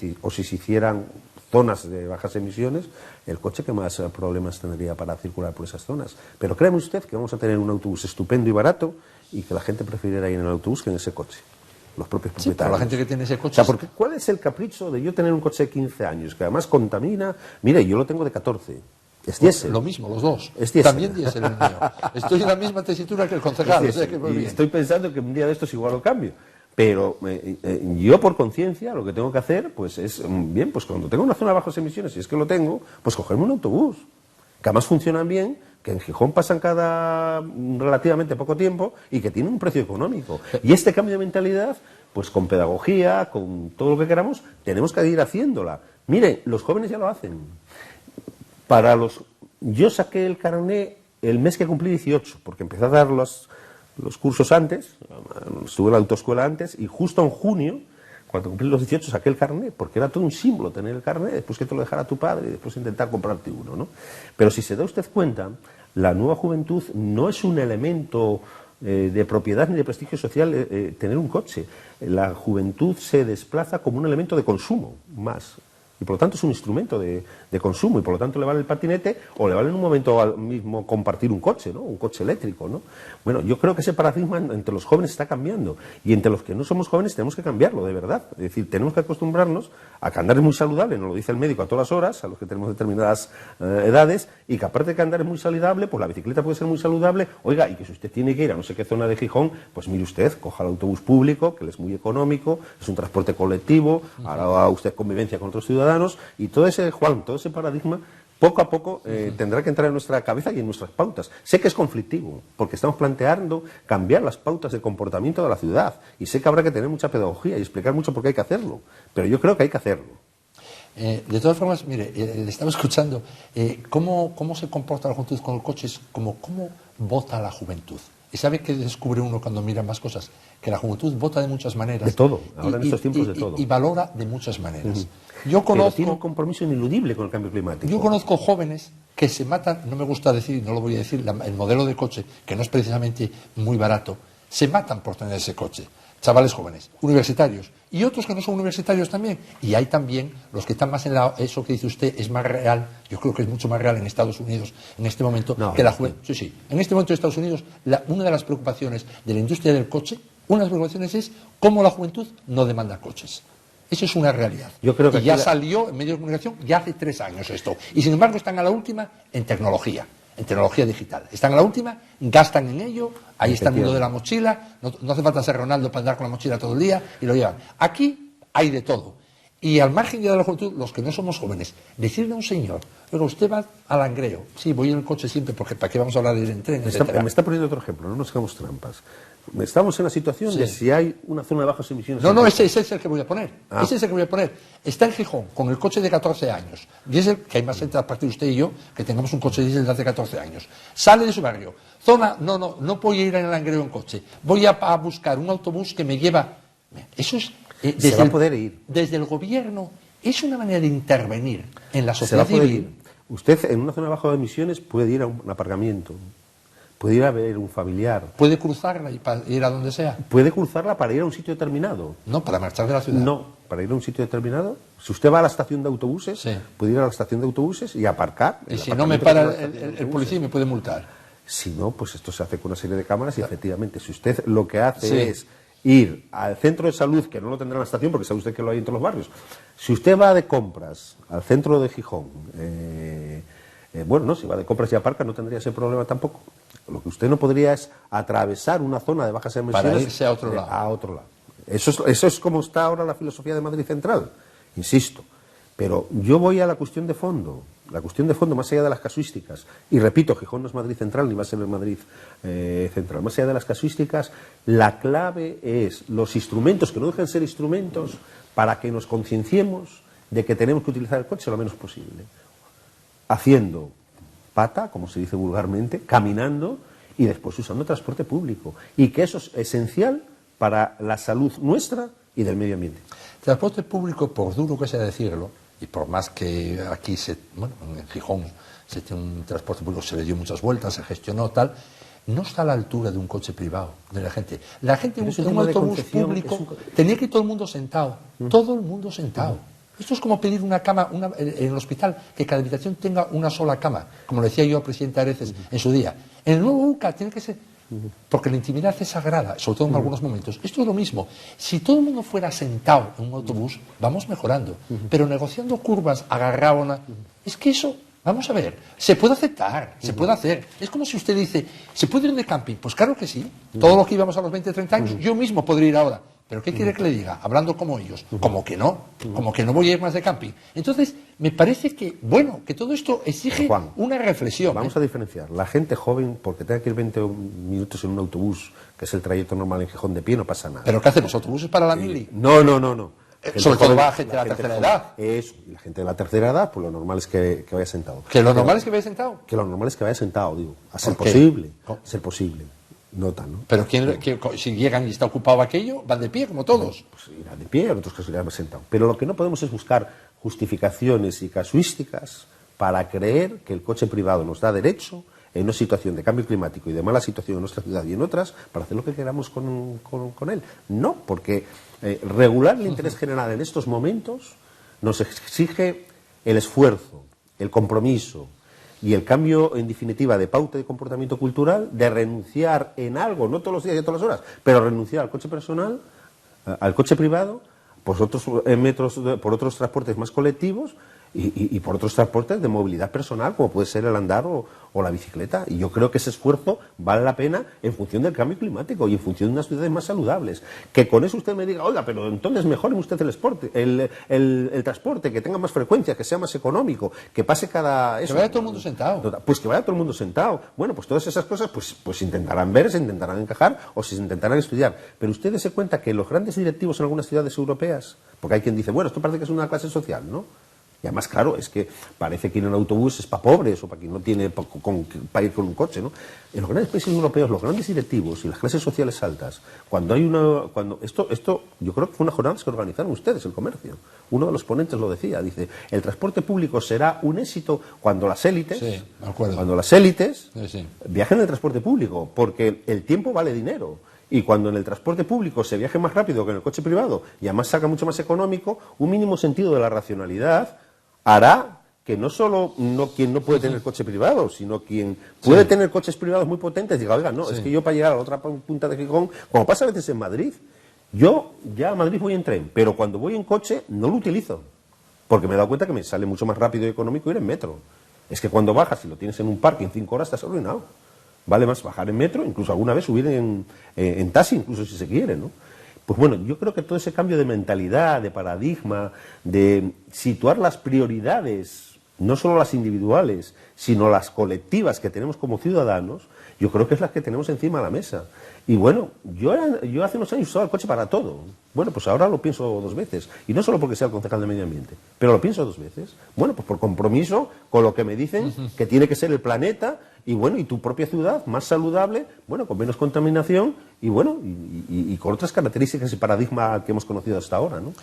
se hicieran zonas de bajas emisiones, el coche que más problemas tendría para circular por esas zonas. Pero créame usted que vamos a tener un autobús estupendo y barato y que la gente preferirá ir en el autobús que en ese coche. Los propios propietarios. Sí, pero la gente que tiene ese coche... O sea, porque ¿cuál es el capricho de yo tener un coche de 15 años que además contamina? Mire, yo lo tengo de 14. Es diésel. Lo mismo, los dos. Es diésel. También diésel el mío. Estoy en la misma tesitura que el concejal. O sea que y estoy pensando que un día de estos igual lo cambio. Pero yo por conciencia lo que tengo que hacer pues es, bien, pues cuando tengo una zona de bajas emisiones, si es que lo tengo, pues cogerme un autobús. Que además funcionan bien, que en Gijón pasan cada relativamente poco tiempo y que tienen un precio económico. Y este cambio de mentalidad, pues con pedagogía, con todo lo que queramos, tenemos que ir haciéndola. Mire, los jóvenes ya lo hacen. Yo saqué el carné el mes que cumplí 18, porque empecé a dar los cursos antes, estuve en la autoescuela antes, y justo en junio, cuando cumplí los 18, saqué el carnet, porque era todo un símbolo tener el carnet, después que te lo dejara tu padre y después intentar comprarte uno, ¿no? Pero si se da usted cuenta, la nueva juventud no es un elemento de propiedad ni de prestigio social tener un coche. La juventud se desplaza como un elemento de consumo, más. Y por lo tanto es un instrumento de consumo, y por lo tanto le vale el patinete o le vale en un momento al mismo compartir un coche, ¿no? Un coche eléctrico, ¿no? Bueno, yo creo que ese paradigma entre los jóvenes está cambiando, y entre los que no somos jóvenes tenemos que cambiarlo, de verdad. Es decir, tenemos que acostumbrarnos a que andar es muy saludable, nos lo dice el médico a todas las horas, a los que tenemos determinadas edades, y que aparte de que andar es muy saludable, pues la bicicleta puede ser muy saludable. Oiga, y que si usted tiene que ir a no sé qué zona de Gijón, pues mire usted, coja el autobús público, que es muy económico, es un transporte colectivo, hará usted convivencia con otros ciudadanos, y todo ese paradigma poco a poco tendrá que entrar en nuestra cabeza y en nuestras pautas. Sé que es conflictivo, porque estamos planteando cambiar las pautas de comportamiento de la ciudad, y sé que habrá que tener mucha pedagogía y explicar mucho por qué hay que hacerlo, pero yo creo que hay que hacerlo. De todas formas, mire, le estaba escuchando, ¿cómo se comporta la juventud con el coche? Es como cómo vota la juventud. ¿Y sabe qué descubre uno cuando mira más cosas? Que la juventud vota de muchas maneras. De todo, ahora en estos tiempos de todo. Y valora de muchas maneras. Yo conozco, pero tiene un compromiso ineludible con el cambio climático. Yo conozco jóvenes que se matan, no me gusta decir, no lo voy a decir, el modelo de coche, que no es precisamente muy barato, se matan por tener ese coche. Chavales jóvenes, universitarios, y otros que no son universitarios también. Y hay también los que están más en eso que dice usted es más real, yo creo que es mucho más real en Estados Unidos en este momento que la juventud. Sí, sí. En este momento en Estados Unidos, una de las preocupaciones de la industria del coche, una de las preocupaciones es cómo la juventud no demanda coches. Eso es una realidad. Yo creo que y ya salió en medios de comunicación ya hace 3 años esto. Y sin embargo están a la última en tecnología digital. Están a la última, gastan en ello, ahí está el mundo de la mochila, no hace falta ser Ronaldo para andar con la mochila todo el día y lo llevan. Aquí hay de todo. Y al margen ya de la juventud, los que no somos jóvenes, decirle a un señor, pero usted va al Langreo, sí, voy en el coche siempre, porque ¿para qué vamos a hablar de ir en tren? Me está poniendo otro ejemplo, no nos hagamos trampas. Estamos en la situación de si hay una zona de bajas emisiones. No, ese es el que voy a poner. Ese es el que voy a poner. Está en Gijón, con el coche de 14 años. Diésel, que hay más gente a partir de usted y yo, que tengamos un coche diésel de hace 14 años. Sale de su barrio. Zona, no voy a ir en el Langreo en coche. Voy a buscar un autobús que me lleva. Eso es. Se va a poder ir. Desde el gobierno, es una manera de intervenir en la sociedad civil. Usted en una zona de bajas emisiones puede ir a un aparcamiento. Puede ir a ver un familiar. ¿Puede cruzarla y para ir a donde sea? ¿Puede cruzarla para ir a un sitio determinado? No, para marchar de la ciudad. No, para ir a un sitio determinado. Si usted va a la estación de autobuses, sí, puede ir a la estación de autobuses y aparcar. Y si no me para el policía me puede multar. Si no, pues esto se hace con una serie de cámaras y efectivamente, si usted lo que hace es ir al centro de salud, que no lo tendrá en la estación, porque sabe usted que lo hay en todos los barrios. Si usted va de compras al centro de Gijón, bueno, no, si va de compras y aparca no tendría ese problema tampoco. Lo que usted no podría es atravesar una zona de bajas emisiones para irse a otro lado. A otro lado. Eso es como está ahora la filosofía de Madrid Central, insisto. Pero yo voy a la cuestión de fondo. La cuestión de fondo, más allá de las casuísticas, y repito, Gijón no es Madrid Central ni va a ser el Madrid Central, más allá de las casuísticas, la clave es los instrumentos, que no dejen ser instrumentos, para que nos concienciemos de que tenemos que utilizar el coche lo menos posible. Haciendo pata, como se dice vulgarmente, caminando y después usando transporte público. Y que eso es esencial para la salud nuestra y del medio ambiente. Transporte público, por duro que sea decirlo, y por más que aquí, en Gijón, se tiene un transporte público, se le dio muchas vueltas, se gestionó tal, no está a la altura de un coche privado de la gente. La gente busca un autobús público, tenía que ir todo el mundo sentado, todo el mundo sentado. Esto es como pedir una cama en el hospital, que cada habitación tenga una sola cama, como lo decía yo al presidente Areces en su día. En el nuevo UCA tiene que ser, porque la intimidad es sagrada, sobre todo en algunos momentos. Esto es lo mismo. Si todo el mundo fuera sentado en un autobús, vamos mejorando. Pero negociando curvas, agarrado es que eso, vamos a ver, se puede aceptar, se puede hacer. Es como si usted dice, ¿se puede ir de camping? Pues claro que sí. Todos los que íbamos a los 20, 30 años, yo mismo podría ir ahora. ¿Pero qué quiere que le diga? Hablando como ellos. Como que no voy a ir más de camping. Entonces, me parece que, bueno, que todo esto exige Juan, una reflexión. Vamos a diferenciar. La gente joven, porque tenga que ir 20 minutos en un autobús, que es el trayecto normal en Gijón de pie, no pasa nada. ¿Pero qué hacemos? ¿Autobuses para la mili? No. Sobre todo va gente de la tercera edad. Eso, y la gente de la tercera edad, pues lo normal es que vaya sentado. ¿Que lo normal es que vaya sentado? Que lo normal es que vaya sentado, digo. A ser posible. A ser posible. Nota, ¿no? Pero si llegan y está ocupado aquello, van de pie, como todos. Pues irán de pie, otros casos irán sentados. Pero lo que no podemos es buscar justificaciones y casuísticas para creer que el coche privado nos da derecho, en una situación de cambio climático y de mala situación en nuestra ciudad y en otras, para hacer lo que queramos con él. No, porque regular el interés general en estos momentos nos exige el esfuerzo, el compromiso y el cambio, en definitiva, de pauta de comportamiento cultural, de renunciar en algo, no todos los días y todas las horas, pero renunciar al coche personal, al coche privado, por otros transportes más colectivos y por otros transportes de movilidad personal, como puede ser el andar o la bicicleta. Y yo creo que ese esfuerzo vale la pena en función del cambio climático y en función de unas ciudades más saludables. Que con eso usted me diga, oiga, pero entonces mejore usted el transporte, que tenga más frecuencia, que sea más económico, que pase cada... Que vaya todo el mundo sentado. Pues que vaya todo el mundo sentado. Bueno, pues todas esas cosas pues intentarán ver, se intentarán encajar o se intentarán estudiar. Pero usted se cuenta que los grandes directivos en algunas ciudades europeas, porque hay quien dice, bueno, esto parece que es una clase social, ¿no? Y además, claro, es que parece que ir en autobús es para pobres o para quien no tiene para ir con un coche, ¿no? En los grandes países europeos, los grandes directivos y las clases sociales altas, esto yo creo que fue una jornada que organizaron ustedes, el comercio. Uno de los ponentes lo decía, dice, el transporte público será un éxito cuando las élites, viajen en el transporte público, porque el tiempo vale dinero. Y cuando en el transporte público se viaje más rápido que en el coche privado y además salga mucho más económico, un mínimo sentido de la racionalidad hará que no solo quien no puede tener coche privado, sino quien puede tener coches privados muy potentes diga, oiga, no, es que yo para llegar a la otra punta de Gijón, como pasa a veces en Madrid, yo ya a Madrid voy en tren, pero cuando voy en coche no lo utilizo, porque me he dado cuenta que me sale mucho más rápido y económico ir en metro. Es que cuando bajas y lo tienes en un parque en 5 horas estás arruinado. Vale más bajar en metro, incluso alguna vez subir en taxi, incluso si se quiere, ¿no? Pues bueno, yo creo que todo ese cambio de mentalidad, de paradigma, de situar las prioridades, no solo las individuales, sino las colectivas que tenemos como ciudadanos, yo creo que es las que tenemos encima de la mesa. Y bueno, yo hace unos años usaba el coche para todo. Bueno, pues ahora lo pienso 2 veces. Y no solo porque sea el concejal de Medio Ambiente, pero lo pienso 2 veces. Bueno, pues por compromiso con lo que me dicen que tiene que ser el planeta y bueno, y tu propia ciudad más saludable, bueno, con menos contaminación y bueno, y con otras características y paradigma que hemos conocido hasta ahora, ¿no?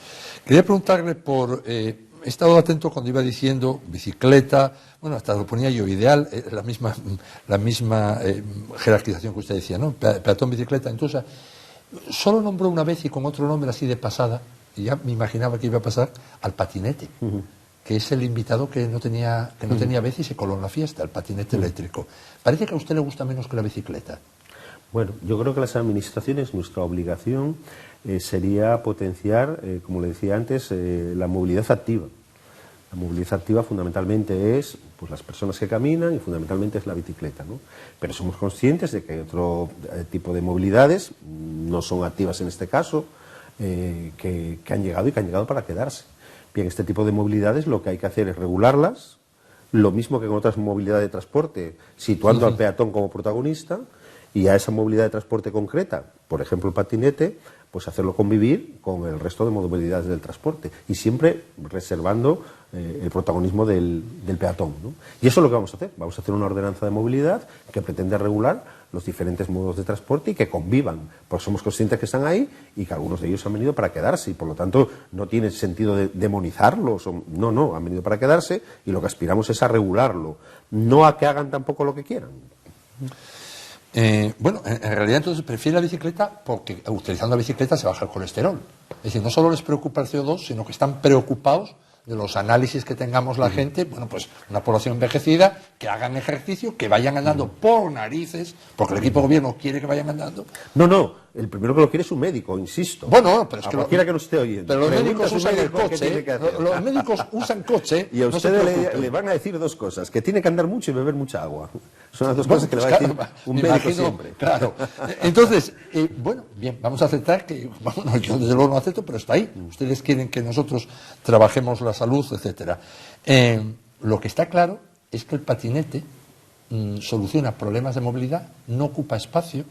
Quería preguntarle por... he estado atento cuando iba diciendo bicicleta, bueno, hasta lo ponía yo, ideal, la misma jerarquización que usted decía, ¿no? Peatón, bicicleta. Entonces, solo nombró una vez y con otro nombre así de pasada, y ya me imaginaba que iba a pasar, al patinete, que es el invitado que no tenía vez y se coló en la fiesta, el patinete eléctrico. Parece que a usted le gusta menos que la bicicleta. Bueno, yo creo que las administraciones, nuestra obligación sería potenciar, como le decía antes, la movilidad activa. La movilidad activa fundamentalmente es pues, las personas que caminan y fundamentalmente es la bicicleta, ¿no? Pero somos conscientes de que hay otro tipo de movilidades, no son activas en este caso, que han llegado y que han llegado para quedarse. Bien, este tipo de movilidades lo que hay que hacer es regularlas, lo mismo que con otras movilidades de transporte, situando al peatón como protagonista y a esa movilidad de transporte concreta, por ejemplo el patinete, pues hacerlo convivir con el resto de movilidades del transporte y siempre reservando el protagonismo del peatón, ¿no? Y eso es lo que vamos a hacer. Vamos a hacer una ordenanza de movilidad que pretende regular los diferentes modos de transporte y que convivan, porque somos conscientes que están ahí y que algunos de ellos han venido para quedarse y por lo tanto no tiene sentido demonizarlos, no, han venido para quedarse y lo que aspiramos es a regularlo, no a que hagan tampoco lo que quieran. Bueno, en realidad entonces prefiere la bicicleta porque utilizando la bicicleta se baja el colesterol. Es decir, no solo les preocupa el CO2, sino que están preocupados de los análisis que tengamos la gente, bueno, pues una población envejecida, que hagan ejercicio, que vayan andando por narices, porque el equipo de gobierno quiere que vayan andando. No, el primero que lo quiere es un médico, insisto. Bueno, pero es que cualquiera que nos esté oyendo. Pero los médicos usan el coche, los médicos usan coche. Y a usted le van a decir dos cosas, que tiene que andar mucho y beber mucha agua. Son las dos cosas que le va a decir un médico siempre. Claro. Entonces, bueno, bien, vamos a aceptar que, bueno, yo desde luego no acepto, pero está ahí. Ustedes quieren que nosotros trabajemos la salud, etcétera. Lo que está claro es que el patinete soluciona problemas de movilidad, no ocupa espacio,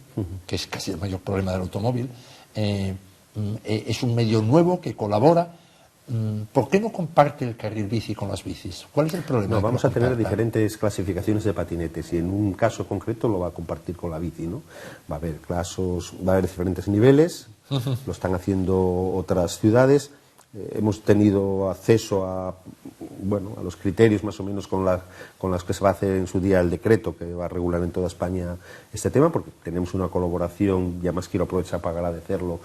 que es casi el mayor problema del automóvil, es un medio nuevo que colabora. ¿Por qué no comparte el carril bici con las bicis? ¿Cuál es el problema? No, vamos a tener diferentes clasificaciones de patinetes y en un caso concreto lo va a compartir con la bici, ¿no? Va a haber va a haber diferentes niveles, lo están haciendo otras ciudades. Hemos tenido acceso a los criterios más o menos con las que se va a hacer en su día el decreto que va a regular en toda España este tema, porque tenemos una colaboración, y además quiero aprovechar para agradecerlo,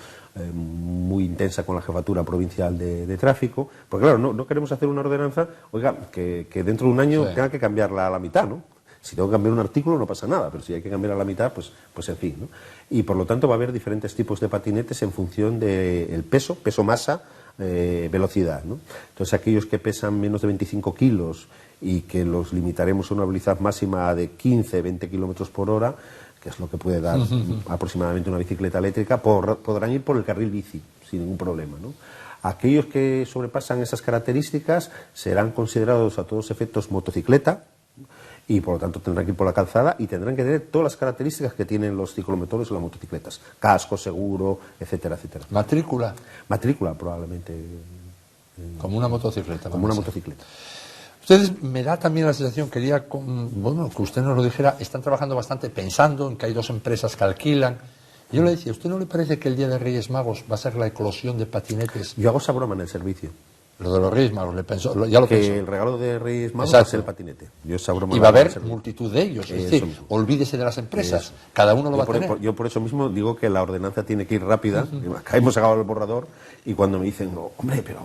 muy intensa con la Jefatura Provincial de Tráfico, porque claro, no queremos hacer una ordenanza, oiga, que dentro de un año tenga que cambiarla a la mitad, ¿no? Si tengo que cambiar un artículo no pasa nada, pero si hay que cambiar a la mitad, pues en fin, ¿no? Y por lo tanto va a haber diferentes tipos de patinetes en función del peso-masa, velocidad, ¿no? Entonces aquellos que pesan menos de 25 kilos y que los limitaremos a una velocidad máxima de 15-20 kilómetros por hora, que es lo que puede dar aproximadamente una bicicleta eléctrica, podrán ir por el carril bici sin ningún problema, ¿no? Aquellos que sobrepasan esas características serán considerados a todos efectos motocicleta y por lo tanto tendrán que ir por la calzada y tendrán que tener todas las características que tienen los ciclomotores o las motocicletas, casco, seguro, etcétera, etcétera. ¿Matrícula? Matrícula probablemente. Como una motocicleta. Como una motocicleta. Ustedes, me da también la sensación, que usted nos lo dijera, están trabajando bastante pensando en que hay dos empresas que alquilan. Yo le decía, ¿a usted no le parece que el Día de Reyes Magos va a ser la eclosión de patinetes? Yo hago esa broma en el servicio. Lo de los Reyes Magos, ya lo pensó. Que el regalo de Reyes Magos va a ser el patinete. Yo esa broma y va a haber multitud de ellos. Es decir, olvídese de las empresas. Eso. Cada uno lo va a tener. Yo por eso mismo digo que la ordenanza tiene que ir rápida. Acá hemos sacado el borrador y cuando me dicen, no, hombre, pero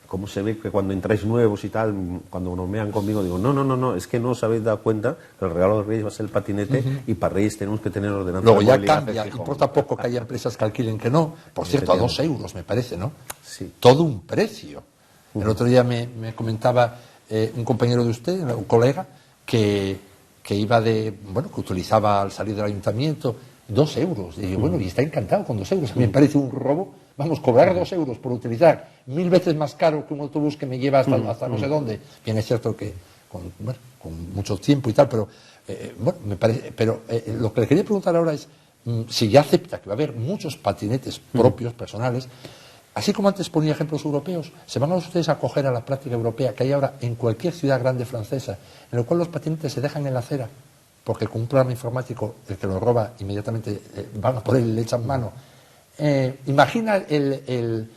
¿cómo se ve que cuando entráis nuevos y tal, cuando bromean conmigo, digo, no, es que no os habéis dado cuenta que el regalo de Reyes va a ser el patinete y para Reyes tenemos que tener ordenanza. Luego ya cambia, importa poco que haya empresas que alquilen que no. Por cierto, a 2 euros me parece, ¿no? Sí. Todo un precio. El otro día me comentaba un compañero de usted, un colega, que iba que utilizaba al salir del ayuntamiento 2 euros. Y bueno, y está encantado con 2 euros. A mí me parece un robo. Vamos, cobrar 2 euros por utilizar 1000 veces más caro que un autobús que me lleva hasta no sé dónde. Bien, es cierto que con mucho tiempo y tal, pero me parece. Pero lo que le quería preguntar ahora es si ya acepta que va a haber muchos patinetes propios, personales. Así como antes ponía ejemplos europeos, ¿se van a ustedes a acoger a la práctica europea que hay ahora en cualquier ciudad grande francesa, en la cual los patinetes se dejan en la acera, porque con un programa informático el que lo roba inmediatamente van a por él y le echan mano? Imagina el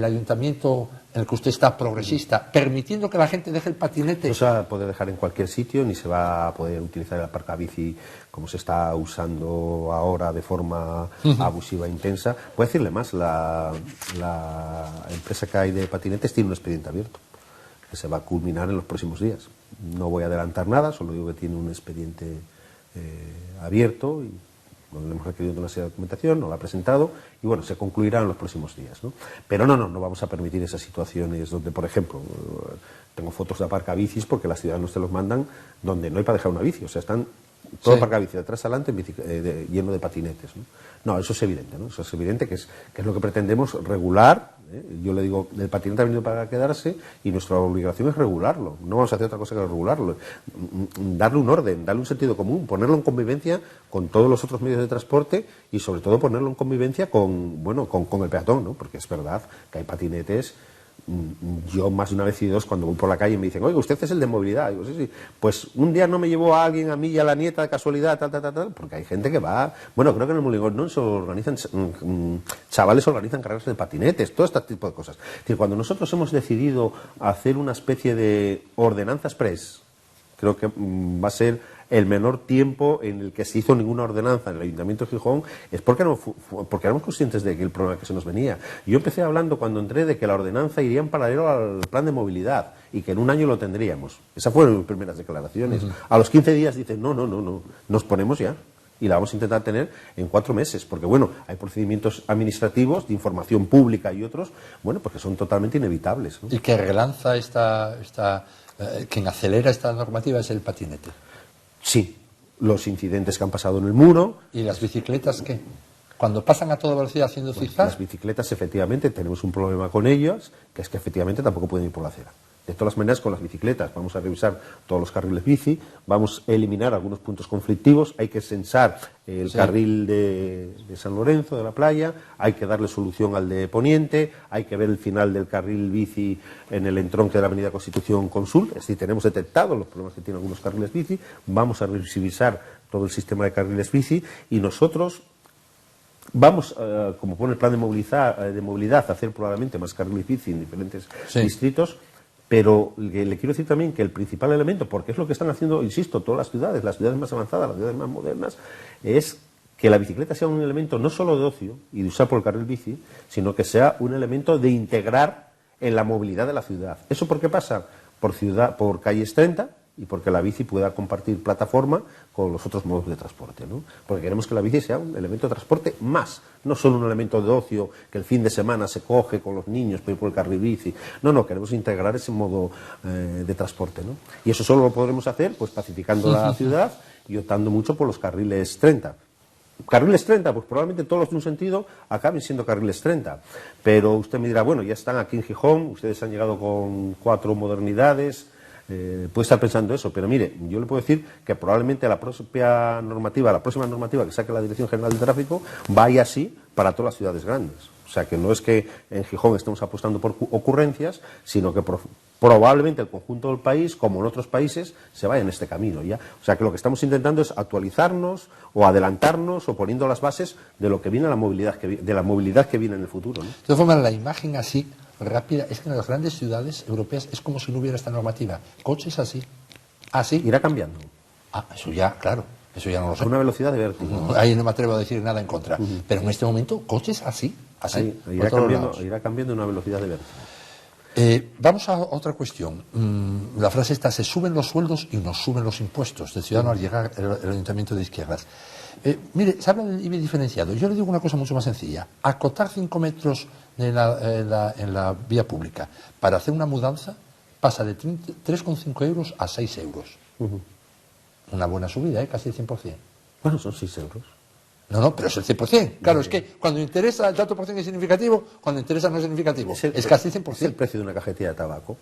ayuntamiento en el que usted está progresista, permitiendo que la gente deje el patinete. No se va a poder dejar en cualquier sitio, ni se va a poder utilizar el aparcabici como se está usando ahora de forma abusiva e intensa. Puedo decirle más, la empresa que hay de patinetes tiene un expediente abierto, que se va a culminar en los próximos días. No voy a adelantar nada, solo digo que tiene un expediente abierto no le hemos requerido una serie de documentación, no la ha presentado y bueno, se concluirá en los próximos días, ¿no? Pero no vamos a permitir esas situaciones donde, por ejemplo, tengo fotos de aparcabicis porque las ciudades nos te los mandan donde no hay para dejar una bici, o sea, están todo aparcabici de atrás adelante lleno de patinetes, ¿no? No, eso es evidente, ¿no? Eso es evidente que es lo que pretendemos regular, ¿eh? Yo le digo, el patinete ha venido para quedarse y nuestra obligación es regularlo. No vamos a hacer otra cosa que regularlo. Darle un orden, darle un sentido común, ponerlo en convivencia con todos los otros medios de transporte y sobre todo ponerlo en convivencia con el peatón, ¿no? Porque es verdad que hay patinetes. Yo más de una vez y dos cuando voy por la calle me dicen, oiga, usted es el de movilidad. Digo, sí. Pues un día no me llevó a alguien, a mí y a la nieta de casualidad, tal, porque hay gente que va, bueno, creo que en el Molinón no se organizan, chavales organizan carreras de patinetes, todo este tipo de cosas. Es decir, cuando nosotros hemos decidido hacer una especie de ordenanza express, creo que va a ser el menor tiempo en el que se hizo ninguna ordenanza en el Ayuntamiento de Gijón, es porque éramos conscientes de que el problema que se nos venía. Yo empecé hablando cuando entré de que la ordenanza iría en paralelo al plan de movilidad y que en un año lo tendríamos. Esas fueron mis primeras declaraciones. A los 15 días dicen, no, nos ponemos ya. Y la vamos a intentar tener en 4 meses, porque bueno, hay procedimientos administrativos de información pública y otros, bueno, porque son totalmente inevitables, ¿no? Y que relanza quien acelera esta normativa es el patinete. Sí, los incidentes que han pasado en el muro. ¿Y las bicicletas qué? Cuando pasan a toda velocidad haciendo zigzag. Las bicicletas, efectivamente, tenemos un problema con ellas, que es que efectivamente tampoco pueden ir por la acera. De todas maneras, con las bicicletas vamos a revisar todos los carriles bici, vamos a eliminar algunos puntos conflictivos, hay que censar el carril de San Lorenzo, de la playa, hay que darle solución al de Poniente, hay que ver el final del carril bici en el entronque de la Avenida Constitución con Sur, es decir, tenemos detectado los problemas que tienen algunos carriles bici, vamos a revisar todo el sistema de carriles bici y nosotros vamos, como pone el plan de movilidad, a hacer probablemente más carriles bici en diferentes distritos. Pero le quiero decir también que el principal elemento, porque es lo que están haciendo, insisto, todas las ciudades más avanzadas, las ciudades más modernas, es que la bicicleta sea un elemento no solo de ocio y de usar por el carril bici, sino que sea un elemento de integrar en la movilidad de la ciudad. ¿Eso por qué pasa? Por calles 30 y porque la bici pueda compartir plataforma con los otros modos de transporte, ¿no? Porque queremos que la bici sea un elemento de transporte más, no solo un elemento de ocio que el fin de semana se coge con los niños para ir por el carril bici. No, queremos integrar ese modo de transporte, ¿no? Y eso solo lo podremos hacer pues pacificando la ciudad y optando mucho por los carriles 30. Carriles 30, pues probablemente todos los de un sentido acaben siendo carriles 30. Pero usted me dirá, bueno, ya están aquí en Gijón, ustedes han llegado con 4 modernidades. Puede estar pensando eso, pero mire, yo le puedo decir que probablemente la próxima normativa que saque la Dirección General de Tráfico vaya así para todas las ciudades grandes. O sea, que no es que en Gijón estemos apostando por ocurrencias, sino que probablemente el conjunto del país, como en otros países, se vaya en este camino, ¿ya? O sea, que lo que estamos intentando es actualizarnos o adelantarnos o poniendo las bases de lo que viene de la movilidad que viene en el futuro, ¿no? De todas formas, la imagen así rápida es que en las grandes ciudades europeas es como si no hubiera esta normativa. Coches así. Irá cambiando. Eso ya, claro. Eso ya no lo sé. A una velocidad de vértigo. Ahí no me atrevo a decir nada en contra. Pero en este momento, coches así. Irá cambiando a una velocidad de vértigo. Vamos a otra cuestión. La frase está, se suben los sueldos y nos suben los impuestos del ciudadano al llegar el ayuntamiento de izquierdas. Mire, se habla del IBI diferenciado. Yo le digo una cosa mucho más sencilla. Acotar 5 metros en la vía pública para hacer una mudanza pasa de 3,5 euros a 6 euros. Una buena subida, casi el 100%. Bueno, son 6 euros. No, pero es el 100%. Claro, es que cuando interesa el tanto por ciento es significativo, cuando interesa no es significativo. Es casi el 100%. Es el precio de una cajetilla de tabaco.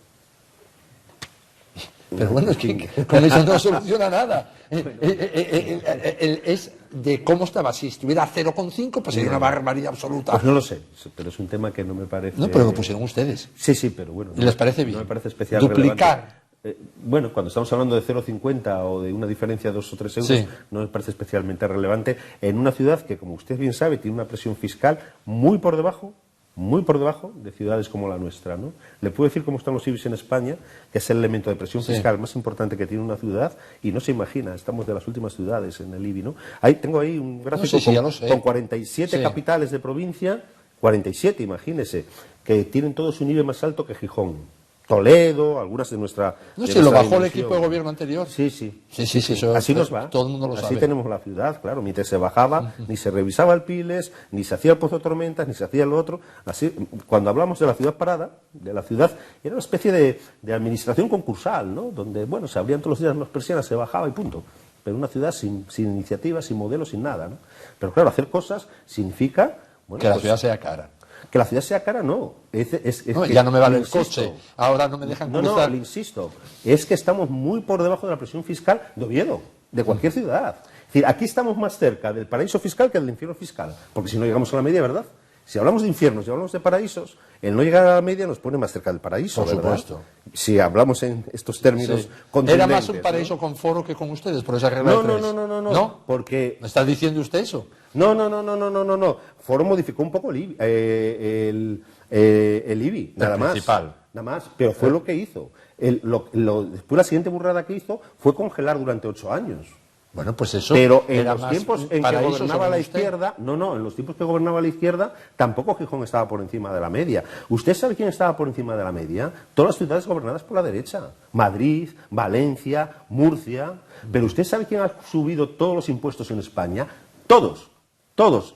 Pero bueno, es que con eso no soluciona nada. Es de cómo estaba. Si estuviera a 0,5, pues sería una barbaridad absoluta. Pues no lo sé, pero es un tema que no me parece... No, pero lo pusieron ustedes. Sí, pero bueno. ¿Y les parece bien? No me parece especialmente duplicar. Bueno, cuando estamos hablando de 0,50 o de una diferencia de 2 o 3 euros, no me parece especialmente relevante en una ciudad que, como usted bien sabe, tiene una presión fiscal muy por debajo de ciudades como la nuestra, ¿no? Le puedo decir cómo están los IBIs en España, que es el elemento de presión fiscal más importante que tiene una ciudad, y no se imagina, estamos de las últimas ciudades en el IBI, ¿no? Tengo ahí un gráfico con 47 capitales de provincia, 47, imagínese, que tienen todos un IBI más alto que Gijón. Toledo, algunas de nuestra... No, de si lo nuestra bajó el dimensión. equipo de gobierno anterior. Sí, sí. Sí, eso, así nos va. Todo el mundo lo sabe. Así tenemos la ciudad, claro. Mientras se bajaba, ni se revisaba el Piles, ni se hacía el Pozo de Tormentas, ni se hacía lo otro. Así, cuando hablamos de la ciudad parada, de la ciudad, era una especie de administración concursal, ¿no? Donde, bueno, se abrían todos los días las persianas, se bajaba y punto. Pero una ciudad sin iniciativa, sin modelo, sin nada, ¿no? Pero claro, hacer cosas significa... Bueno, que la pues, ciudad sea cara. que la ciudad sea cara, no. No, ya no me vale el coche, ahora no me dejan cruzar. No, le insisto, es que estamos muy por debajo de la presión fiscal de Oviedo, de cualquier ciudad. Es decir, aquí estamos más cerca del paraíso fiscal que del infierno fiscal, porque si no llegamos a la media, ¿verdad? Si hablamos de infiernos y hablamos de paraísos, el no llegar a la media nos pone más cerca del paraíso, por ¿verdad? Supuesto. Si hablamos en estos términos contundentes. Era más un paraíso, ¿no?, con Foro que con ustedes, por esa regla de tres. No, porque... ¿Me está diciendo usted eso? No. Foro modificó un poco el IBI, nada más. Principal. Nada más, pero fue lo que hizo. Después la siguiente burrada que hizo fue congelar durante 8 años. Bueno, pues eso. Pero en era los tiempos en que gobernaba la izquierda, en los tiempos que gobernaba la izquierda, tampoco Gijón estaba por encima de la media. ¿Usted sabe quién estaba por encima de la media? Todas las ciudades gobernadas por la derecha. Madrid, Valencia, Murcia. Pero ¿usted sabe quién ha subido todos los impuestos en España? Todos.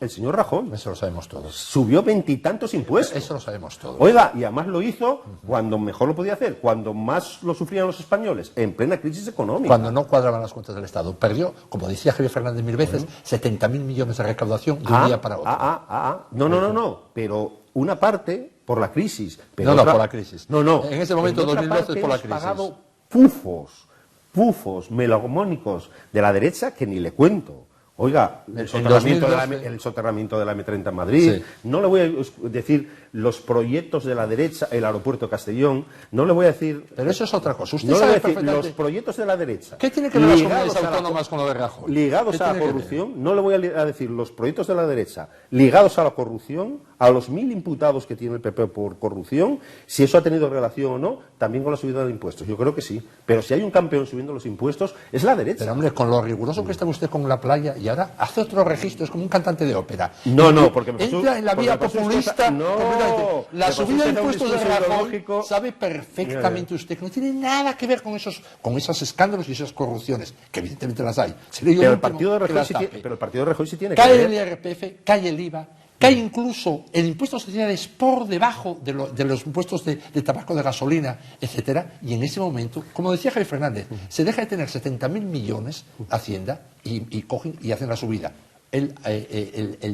El señor Rajoy. Eso lo sabemos todos. Subió 20 y tantos impuestos. Eso lo sabemos todos. Oiga, y además lo hizo cuando mejor lo podía hacer, cuando más lo sufrían los españoles, en plena crisis económica. Cuando no cuadraban las cuentas del Estado. Perdió, como decía Javier Fernández mil veces, 70.000 millones de recaudación de un día para otro. No. Pero una parte por la crisis. Pero no, otra, por la crisis. No. En ese momento, 2012, por la crisis. Pagado pufos melagónicos de la derecha que ni le cuento. Oiga, el soterramiento de la M30 en Madrid, sí. No le voy a decir los proyectos de la derecha, el aeropuerto de Castellón, no le voy a decir... Pero eso es otra cosa. Usted no sabe le voy a decir perfectamente... los proyectos de la derecha. ¿Qué tiene que ver las comunidades autónomas con lo de Rajoy? Ligados a la corrupción, no le voy a decir los proyectos de la derecha ligados a la corrupción, a los 1000 imputados que tiene el PP por corrupción, si eso ha tenido relación o no, también con la subida de impuestos. Yo creo que sí. Pero si hay un campeón subiendo los impuestos, es la derecha. Pero hombre, con lo riguroso que está usted con la playa y ahora hace otro registro, es como un cantante de ópera. No, porque me entra en la vía populista. No, la subida de impuestos de Rajoy sabe perfectamente usted que no tiene nada que ver con esos escándalos y esas corrupciones, que evidentemente las hay. Pero el partido de Rajoy sí tiene que ver. Cae el IRPF, cae el IVA, cae incluso el impuesto a sociedades por debajo de los impuestos de tabaco, de gasolina, etcétera, y en ese momento, como decía Javier Fernández, se deja de tener 70.000 millones Hacienda y cogen y hacen la subida. El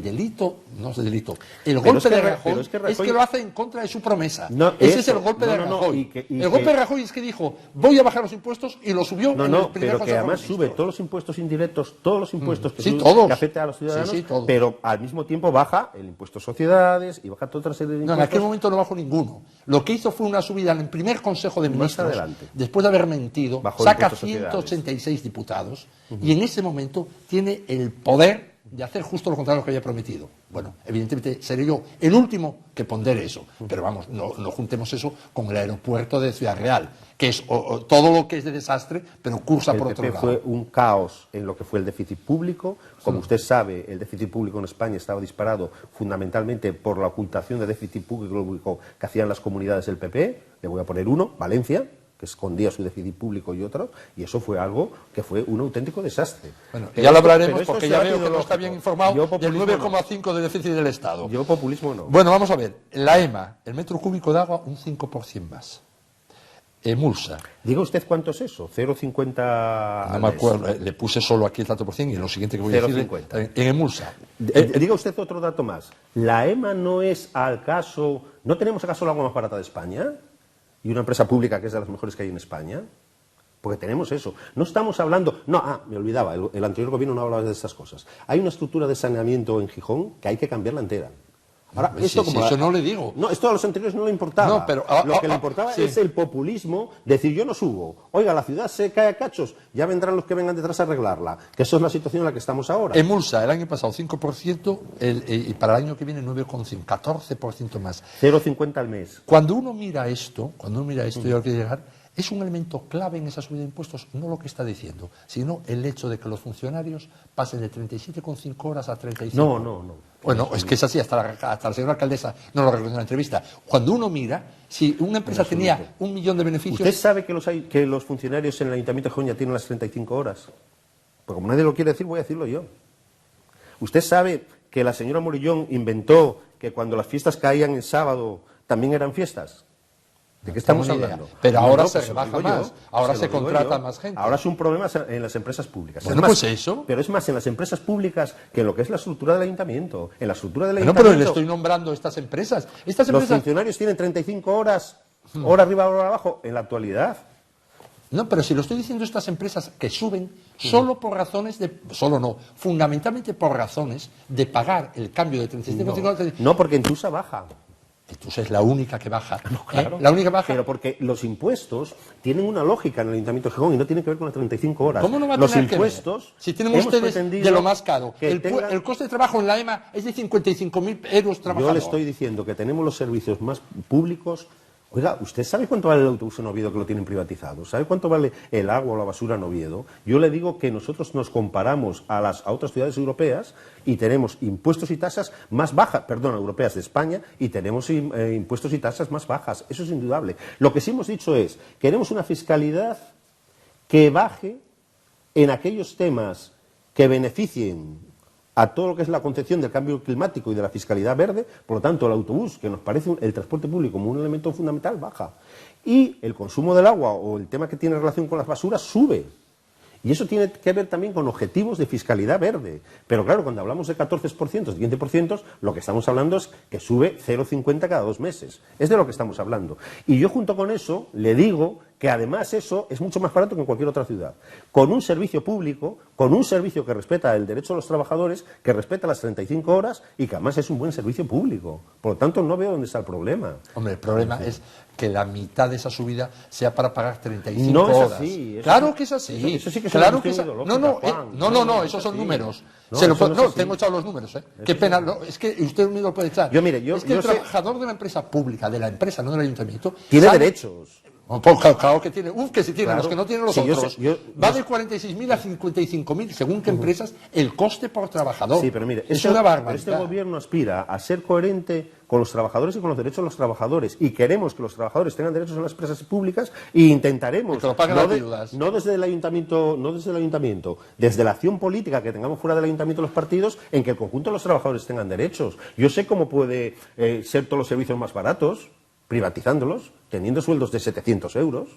delito, no es delito, el golpe de Rajoy es que lo hace en contra de su promesa. Ese es el golpe de Rajoy. El golpe de Rajoy es que dijo, voy a bajar los impuestos y lo subió en el primer pero que además sube todos los impuestos indirectos, todos los impuestos que afectan a los ciudadanos, pero al mismo tiempo baja el impuesto a sociedades y baja toda otra serie de impuestos. No, en aquel momento no bajó ninguno. Lo que hizo fue una subida en el primer Consejo de Ministros, después de haber mentido, saca 186 diputados y en ese momento tiene el poder de hacer justo lo contrario que había prometido. Bueno, evidentemente seré yo el último que pondere eso, pero vamos, no juntemos eso con el aeropuerto de Ciudad Real, que es todo lo que es de desastre, pero cursa por otro lado. Fue un caos en lo que fue el déficit público. Como usted sabe, el déficit público en España estaba disparado fundamentalmente por la ocultación de déficit público que hacían las comunidades del PP. Le voy a poner uno, Valencia, que escondía su déficit público y otro, y eso fue algo que fue un auténtico desastre. Bueno, ya lo hablaremos porque ya veo que no está bien informado del 9,5 de déficit del Estado. Yo populismo no. Bueno, vamos a ver. La EMA, el metro cúbico de agua, un 5% más. Emulsa. Diga usted cuánto es eso, 0,50... No me acuerdo, le puse solo aquí el tanto por cien y lo siguiente que voy a decir en Emulsa. Diga usted otro dato más. ¿La EMA no es al caso... ¿No tenemos acaso el agua más barata de España? Y una empresa pública que es de las mejores que hay en España, porque tenemos eso. No estamos hablando... me olvidaba, el anterior gobierno no hablaba de estas cosas. Hay una estructura de saneamiento en Gijón que hay que cambiarla entera. Ahora, eso no le digo. No, esto a los anteriores no le importaba. No, pero, lo que le importaba es el populismo, decir yo no subo. Oiga, la ciudad se cae a cachos, ya vendrán los que vengan detrás a arreglarla. Que eso es la situación en la que estamos ahora. Emulsa, el año pasado 5% y para el año que viene 9,5%, 14% más. 0,50 al mes. Cuando uno mira esto, yo quiero llegar, es un elemento clave en esa subida de impuestos, no lo que está diciendo, sino el hecho de que los funcionarios pasen de 37,5 horas a 35. No. Bueno, es que es así, hasta la señora alcaldesa no lo reconoció en la entrevista. Cuando uno mira, si una empresa tenía 1 millón de beneficios... ¿Usted sabe que los funcionarios en el Ayuntamiento de Gijón ya tienen las 35 horas? Pues como nadie lo quiere decir, voy a decirlo yo. ¿Usted sabe que la señora Morillón inventó que cuando las fiestas caían en sábado también eran fiestas? ¿De qué estamos hablando? Pero ahora No, se pues rebaja más, ahora se contrata más gente. Ahora es un problema en las empresas públicas. Bueno, más, pues eso. Pero es más en las empresas públicas que en lo que es la estructura del ayuntamiento. En la estructura del Bueno, ayuntamiento... pero le estoy nombrando estas empresas. Los funcionarios tienen 35 horas, hora arriba, hora abajo, en la actualidad. No, pero si lo estoy diciendo, estas empresas que suben solo por razones de... Solo no, fundamentalmente por razones de pagar el cambio de 37,5... No, porque en Tusa baja. Entonces es la única que baja. No, claro. La única baja. Pero porque los impuestos tienen una lógica en el Ayuntamiento de Gijón y no tienen que ver con las 35 horas. ¿Cómo no va a los tener impuestos, que ver? Si tienen ustedes de lo más caro. El coste de trabajo en la EMA es de 55.000 euros trabajador. Yo le estoy diciendo que tenemos los servicios más públicos. Oiga, ¿usted sabe cuánto vale el autobús en Oviedo que lo tienen privatizado? ¿Sabe cuánto vale el agua o la basura en Oviedo? Yo le digo que nosotros nos comparamos a otras ciudades europeas y tenemos impuestos y tasas más bajas, europeas de España, y tenemos impuestos y tasas más bajas. Eso es indudable. Lo que sí hemos dicho es, queremos una fiscalidad que baje en aquellos temas que beneficien a todo lo que es la concepción del cambio climático y de la fiscalidad verde. Por lo tanto, el autobús, que nos parece el transporte público como un elemento fundamental, baja. Y el consumo del agua o el tema que tiene relación con las basuras sube. Y eso tiene que ver también con objetivos de fiscalidad verde. Pero claro, cuando hablamos de 14%, 15%, lo que estamos hablando es que sube 0,50 cada 2 meses. Es de lo que estamos hablando. Y yo junto con eso le digo que además eso es mucho más barato que en cualquier otra ciudad. Con un servicio público, con un servicio que respeta el derecho de los trabajadores, que respeta las 35 horas y que además es un buen servicio público. Por lo tanto, no veo dónde está el problema. Hombre, el problema es que la mitad de esa subida sea para pagar 35 no horas. Es así, claro que es así. Eso sí que es claro una que es ideológica, no, esos son números. Tengo echado los números. Qué pena, es que usted mismo lo puede echar. Es que el trabajador de la empresa pública, de la empresa, no del ayuntamiento, tiene derechos. Pues claro que tiene, que sí tiene, claro. Los que no tienen los otros. Va de 46.000 a 55.000, según qué empresas, el coste por trabajador. Sí, pero mire, es una barbaridad. Este gobierno aspira a ser coherente con los trabajadores y con los derechos de los trabajadores. Y queremos que los trabajadores tengan derechos en las empresas públicas e intentaremos, no desde el ayuntamiento, desde la acción política que tengamos fuera del ayuntamiento los partidos, en que el conjunto de los trabajadores tengan derechos. Yo sé cómo puede ser todos los servicios más baratos, privatizándolos, teniendo sueldos de 700 euros,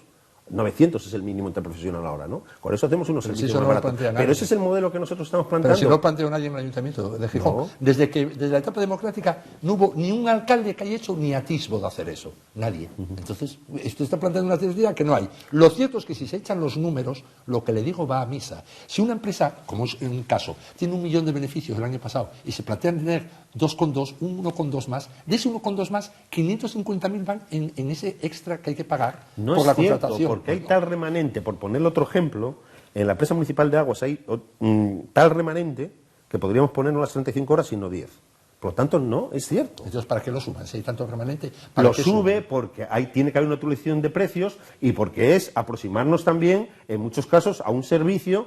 900 es el mínimo interprofesional ahora, ¿no? Con eso hacemos unos servicios más baratos. Pero ese es el modelo que nosotros estamos planteando. Pero si no lo planteó nadie en el Ayuntamiento de Gijón. No. Desde la etapa democrática no hubo ni un alcalde que haya hecho ni atisbo de hacer eso. Nadie. Entonces, esto está planteando una teoría que no hay. Lo cierto es que si se echan los números, lo que le digo va a misa. Si una empresa, como es en un caso, tiene 1 millón de beneficios el año pasado y se plantean tener 2,2, 1,2 más, de ese 1,2 más, 550.000 van en ese extra que hay que pagar por la contratación. Porque hay tal remanente, por ponerle otro ejemplo, en la empresa municipal de aguas hay tal remanente que podríamos ponernos las 35 horas y no 10. Por lo tanto, no es cierto. Entonces, ¿para qué lo suman? Si hay tanto remanente. Lo sube porque tiene que haber una actualización de precios y porque es aproximarnos también, en muchos casos, a un servicio.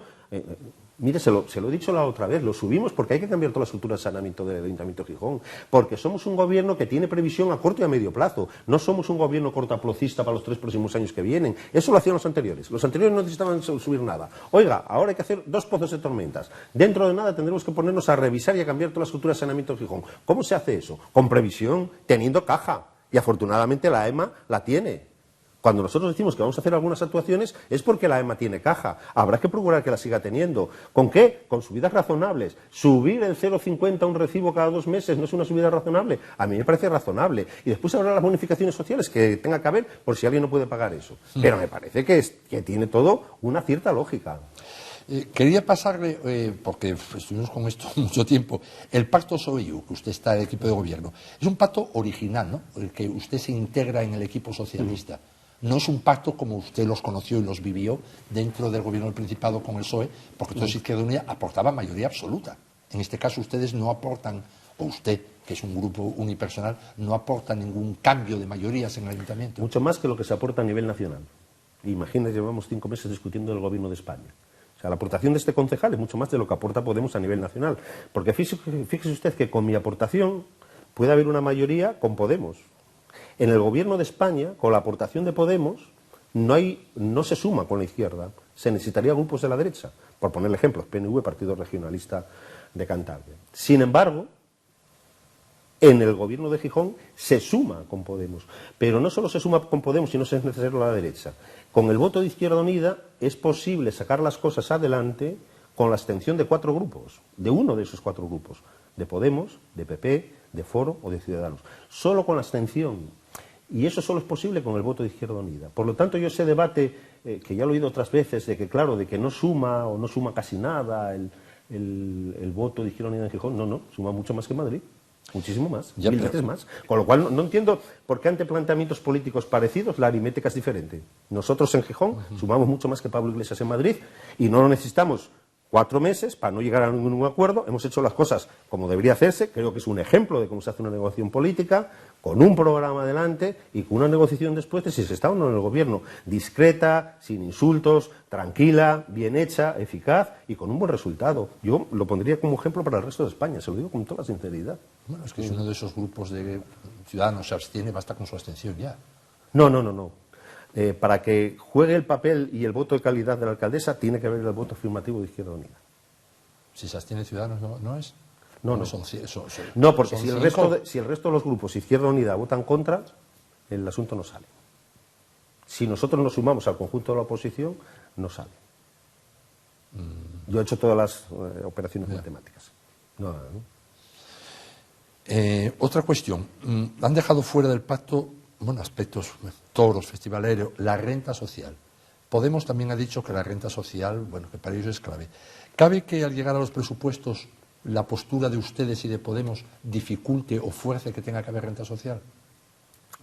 Mire, se lo he dicho la otra vez, lo subimos porque hay que cambiar toda la estructura de saneamiento del Ayuntamiento de Gijón, porque somos un gobierno que tiene previsión a corto y a medio plazo, no somos un gobierno cortaplacista para los 3 próximos años que vienen. Eso lo hacían los anteriores no necesitaban subir nada. Oiga, ahora hay que hacer 2 pozos de tormentas, dentro de nada tendremos que ponernos a revisar y a cambiar toda la estructura de saneamiento de Gijón. ¿Cómo se hace eso? Con previsión, teniendo caja, y afortunadamente la EMA la tiene. Cuando nosotros decimos que vamos a hacer algunas actuaciones es porque la EMA tiene caja. Habrá que procurar que la siga teniendo. ¿Con qué? Con subidas razonables. Subir el 0,50 a un recibo cada 2 meses no es una subida razonable. A mí me parece razonable. Y después habrá las bonificaciones sociales que tenga que haber por si alguien no puede pagar eso. Pero me parece que tiene todo una cierta lógica. Quería pasarle, porque estuvimos con esto mucho tiempo, el pacto SOEU, que usted está en el equipo de gobierno. Es un pacto original, ¿no? El que usted se integra en el equipo socialista. No es un pacto como usted los conoció y los vivió dentro del gobierno del Principado con el PSOE, porque todos Izquierda Unida aportaba mayoría absoluta. En este caso ustedes no aportan, o usted, que es un grupo unipersonal, no aporta ningún cambio de mayorías en el ayuntamiento. Mucho más que lo que se aporta a nivel nacional. Imagínate, llevamos 5 meses discutiendo del Gobierno de España. O sea, la aportación de este concejal es mucho más de lo que aporta Podemos a nivel nacional. Porque fíjese usted que con mi aportación puede haber una mayoría con Podemos. En el Gobierno de España, con la aportación de Podemos, no se suma con la izquierda. Se necesitaría grupos de la derecha. Por ponerle ejemplos, PNV, Partido Regionalista de Cantabria. Sin embargo, en el Gobierno de Gijón se suma con Podemos. Pero no solo se suma con Podemos, sino que es necesario la derecha. Con el voto de Izquierda Unida es posible sacar las cosas adelante con la abstención de 4 grupos, de uno de esos 4 grupos, de Podemos, de PP, de Foro o de Ciudadanos. Solo con la abstención. Y eso solo es posible con el voto de Izquierda Unida. Por lo tanto, yo ese debate, que ya lo he oído otras veces, de que claro, de que no suma o no suma casi nada el voto de Izquierda Unida en Gijón, no, suma mucho más que Madrid. Muchísimo más, 1000 veces más. Con lo cual no entiendo por qué ante planteamientos políticos parecidos la aritmética es diferente. Nosotros en Gijón sumamos mucho más que Pablo Iglesias en Madrid y no lo necesitamos 4 meses para no llegar a ningún acuerdo. Hemos hecho las cosas como debería hacerse. Creo que es un ejemplo de cómo se hace una negociación política, con un programa adelante y con una negociación después de si se está o no en el gobierno. Discreta, sin insultos, tranquila, bien hecha, eficaz y con un buen resultado. Yo lo pondría como ejemplo para el resto de España, se lo digo con toda sinceridad. Bueno, es que si uno de esos grupos de ciudadanos se abstiene, basta con su abstención ya. No. Para que juegue el papel y el voto de calidad de la alcaldesa, tiene que haber el voto afirmativo de Izquierda Unida. Si se abstiene Ciudadanos, ¿no es? No. No, porque si el resto de los grupos Izquierda Unida votan contra, el asunto no sale. Si nosotros nos sumamos al conjunto de la oposición, no sale. Yo he hecho todas las operaciones matemáticas. Otra cuestión. Han dejado fuera del pacto, aspectos, toros, festivaleros, la renta social. Podemos también ha dicho que la renta social, que para ellos es clave. ¿Cabe que al llegar a los presupuestos la postura de ustedes y de Podemos dificulte o fuerce que tenga que haber renta social?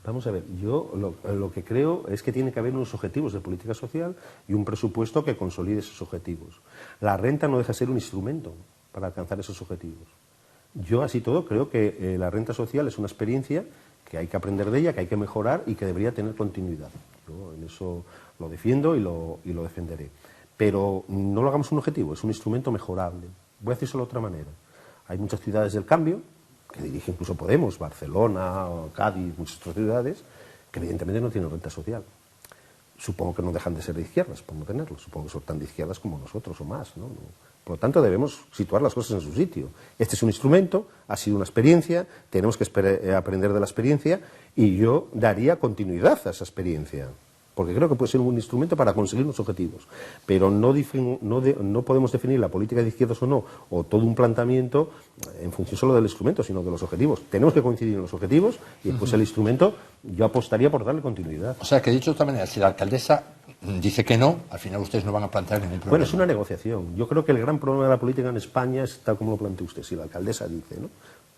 Vamos a ver, yo lo que creo es que tiene que haber unos objetivos de política social y un presupuesto que consolide esos objetivos. La renta no deja de ser un instrumento para alcanzar esos objetivos. Yo, así todo, creo que la renta social es una experiencia que hay que aprender de ella, que hay que mejorar y que debería tener continuidad. Yo en eso lo defiendo y lo defenderé. Pero no lo hagamos un objetivo, es un instrumento mejorable. Voy a decírselo de otra manera. Hay muchas ciudades del cambio, que dirige incluso Podemos, Barcelona, Cádiz, muchas otras ciudades, que evidentemente no tienen renta social. Supongo que no dejan de ser de izquierdas por no tenerlo. Supongo que son tan de izquierdas como nosotros o más, ¿no? Por lo tanto, debemos situar las cosas en su sitio. Este es un instrumento, ha sido una experiencia, tenemos que aprender de la experiencia y yo daría continuidad a esa experiencia. Porque creo que puede ser un instrumento para conseguir unos objetivos. Pero no podemos definir la política de izquierdas o no, o todo un planteamiento en función solo del instrumento, sino de los objetivos. Tenemos que coincidir en los objetivos y después el instrumento yo apostaría por darle continuidad. O sea, que dicho de otra manera, si la alcaldesa dice que no, al final ustedes no van a plantear ningún problema. Bueno, es una negociación. Yo creo que el gran problema de la política en España es tal como lo plantea usted, si la alcaldesa dice, ¿no?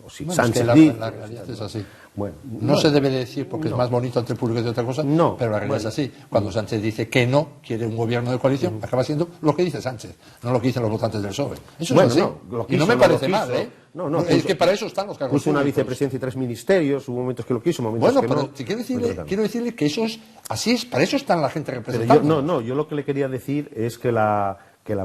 O si Sánchez dice, la realidad es así. Bueno, no se debe decir porque es más bonito ante el público que otra cosa, pero la realidad es así. Cuando Sánchez dice que no quiere un gobierno de coalición, acaba siendo lo que dice Sánchez, no lo que dicen los votantes del PSOE. Eso es así. Y no me parece mal, ¿eh? Es que para eso están los cargos públicos. Puso una vicepresidencia y 3 ministerios, hubo momentos que lo quiso, momentos que no. Pero quiero decirle que eso es así, para eso están la gente representada. Yo lo que le quería decir es que la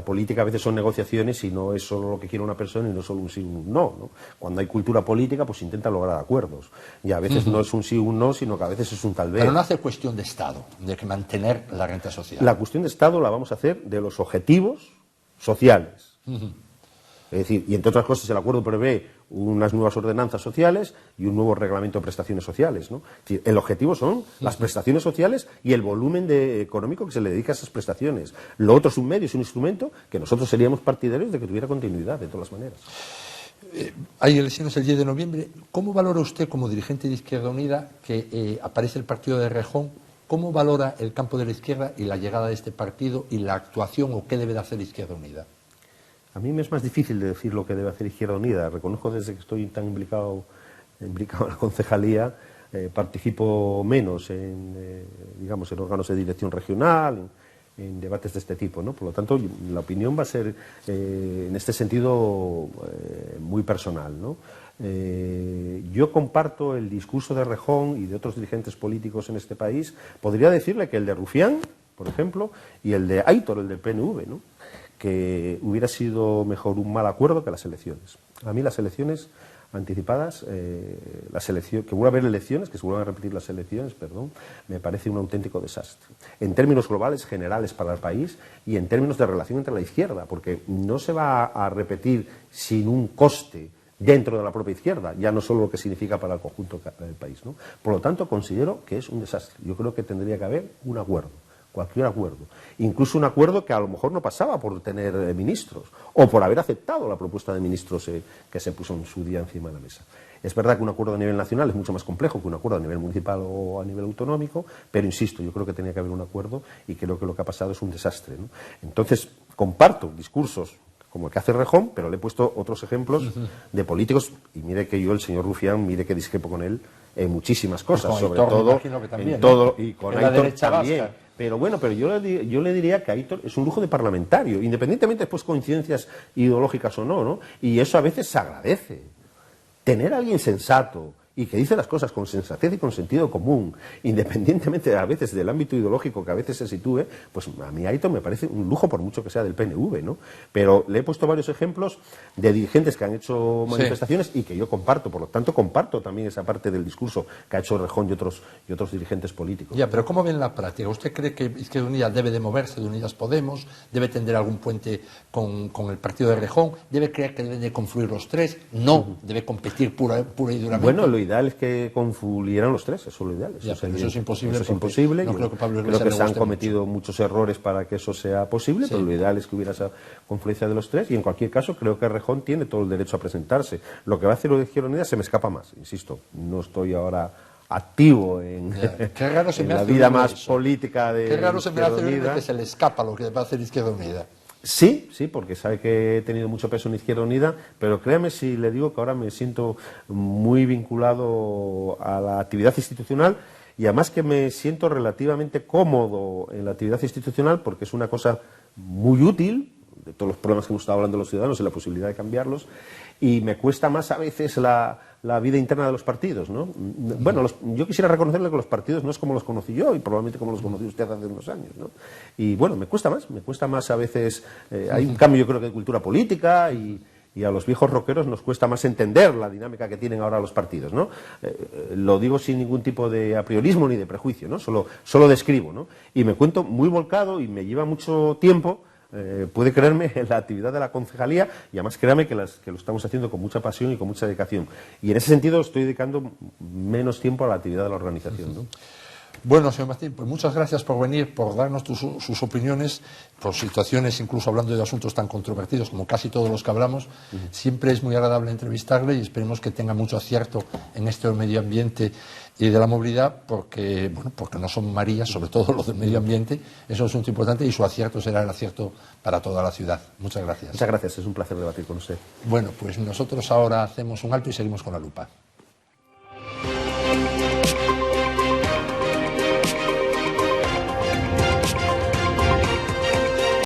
política a veces son negociaciones y no es solo lo que quiere una persona y no solo un sí o un no, ¿no? Cuando hay cultura política, pues intenta lograr acuerdos. Y a veces no es un sí o un no, sino que a veces es un tal vez. Pero no hace cuestión de Estado, de que mantener la renta social. La cuestión de Estado la vamos a hacer de los objetivos sociales. Es decir, y entre otras cosas el acuerdo prevé unas nuevas ordenanzas sociales y un nuevo reglamento de prestaciones sociales, ¿no? Es decir, el objetivo son las prestaciones sociales y el volumen económico que se le dedica a esas prestaciones. Lo otro es un medio, es un instrumento que nosotros seríamos partidarios de que tuviera continuidad, de todas las maneras. Hay elecciones el 10 de noviembre. ¿Cómo valora usted, como dirigente de Izquierda Unida, que aparece el partido de Rejón? ¿Cómo valora el campo de la izquierda y la llegada de este partido y la actuación o qué debe de hacer Izquierda Unida? A mí me es más difícil de decir lo que debe hacer Izquierda Unida. Reconozco desde que estoy tan implicado en la concejalía, participo menos en órganos de dirección regional, en debates de este tipo, ¿no? Por lo tanto, la opinión va a ser, en este sentido, muy personal, ¿no? Yo comparto el discurso de Rejón y de otros dirigentes políticos en este país. Podría decirle que el de Rufián, por ejemplo, y el de Aitor, el del PNV, ¿no? Que hubiera sido mejor un mal acuerdo que las elecciones. A mí las elecciones anticipadas, que vuelva a haber elecciones, que se vuelvan a repetir las elecciones, perdón, me parece un auténtico desastre. En términos globales, generales para el país y en términos de relación entre la izquierda, porque no se va a repetir sin un coste dentro de la propia izquierda, ya no solo lo que significa para el conjunto del país, ¿no? Por lo tanto, considero que es un desastre. Yo creo que tendría que haber un acuerdo, cualquier acuerdo, incluso un acuerdo que a lo mejor no pasaba por tener ministros o por haber aceptado la propuesta de ministros que se puso en su día encima de la mesa. Es verdad que un acuerdo a nivel nacional es mucho más complejo que un acuerdo a nivel municipal o a nivel autonómico, pero insisto, yo creo que tenía que haber un acuerdo y creo que lo que ha pasado es un desastre, ¿no? Entonces, comparto discursos como el que hace Rejón, pero le he puesto otros ejemplos de políticos, y mire que yo, el señor Rufián, mire que discrepo con él en muchísimas cosas, sobre todo en todo, y con Aitor también. Pero bueno, pero yo le diría que Aitor es un lujo de parlamentario, independientemente después coincidencias ideológicas o no, ¿no? Y eso a veces se agradece. Tener a alguien sensato y que dice las cosas con sensatez y con sentido común, independientemente a veces del ámbito ideológico que a veces se sitúe, pues a mí Aitor me parece un lujo, por mucho que sea del PNV, ¿no? Pero le he puesto varios ejemplos de dirigentes que han hecho manifestaciones y que yo comparto, por lo tanto comparto también esa parte del discurso que ha hecho Rejón y otros dirigentes políticos. Ya, pero ¿cómo ven la práctica? ¿Usted cree que Izquierda Unida debe de moverse de Unidas Podemos? ¿Debe tender algún puente con el partido de Rejón? ¿Debe creer que deben de confluir los tres? No, debe competir pura y duramente. Bueno, lo ideal es que confluyeran los tres, eso es lo ideal. Eso es imposible. Eso es imposible. No creo que Pablo creo que se han cometido muchos errores para que eso sea posible, pero lo ideal es que hubiera esa confluencia de los tres y en cualquier caso creo que Rejón tiene todo el derecho a presentarse. Lo que va a hacer lo de Izquierda Unida se me escapa más, insisto, no estoy ahora activo en la vida más política de Izquierda Unida. Qué raro se me hace que se le escapa lo que va a hacer Izquierda Unida. Sí, porque sabe que he tenido mucho peso en Izquierda Unida, pero créame si le digo que ahora me siento muy vinculado a la actividad institucional y además que me siento relativamente cómodo en la actividad institucional porque es una cosa muy útil, de todos los problemas que hemos estado hablando los ciudadanos y la posibilidad de cambiarlos, y me cuesta más a veces la vida interna de los partidos, ¿no? Bueno, yo quisiera reconocerle que los partidos no es como los conocí yo y probablemente como los conoció usted hace unos años, ¿no? Y bueno, me cuesta más a veces, hay un cambio yo creo que de cultura política y a los viejos rockeros nos cuesta más entender la dinámica que tienen ahora los partidos, ¿no? Lo digo sin ningún tipo de apriorismo ni de prejuicio, ¿no? Solo describo, ¿no? Y me cuento muy volcado y me lleva mucho tiempo. Puede creerme en la actividad de la concejalía y además créame que lo estamos haciendo con mucha pasión y con mucha dedicación y en ese sentido estoy dedicando menos tiempo a la actividad de la organización, ¿no? Bueno, señor Martín, pues muchas gracias por venir, por darnos sus opiniones, por situaciones, incluso hablando de asuntos tan controvertidos como casi todos los que hablamos. Siempre es muy agradable entrevistarle y esperemos que tenga mucho acierto en este del medio ambiente y de la movilidad, porque no son Marías, sobre todo los del medio ambiente, eso es un asunto importante y su acierto será el acierto para toda la ciudad. Muchas gracias. Muchas gracias, es un placer debatir con usted. Bueno, pues nosotros ahora hacemos un alto y seguimos con la lupa.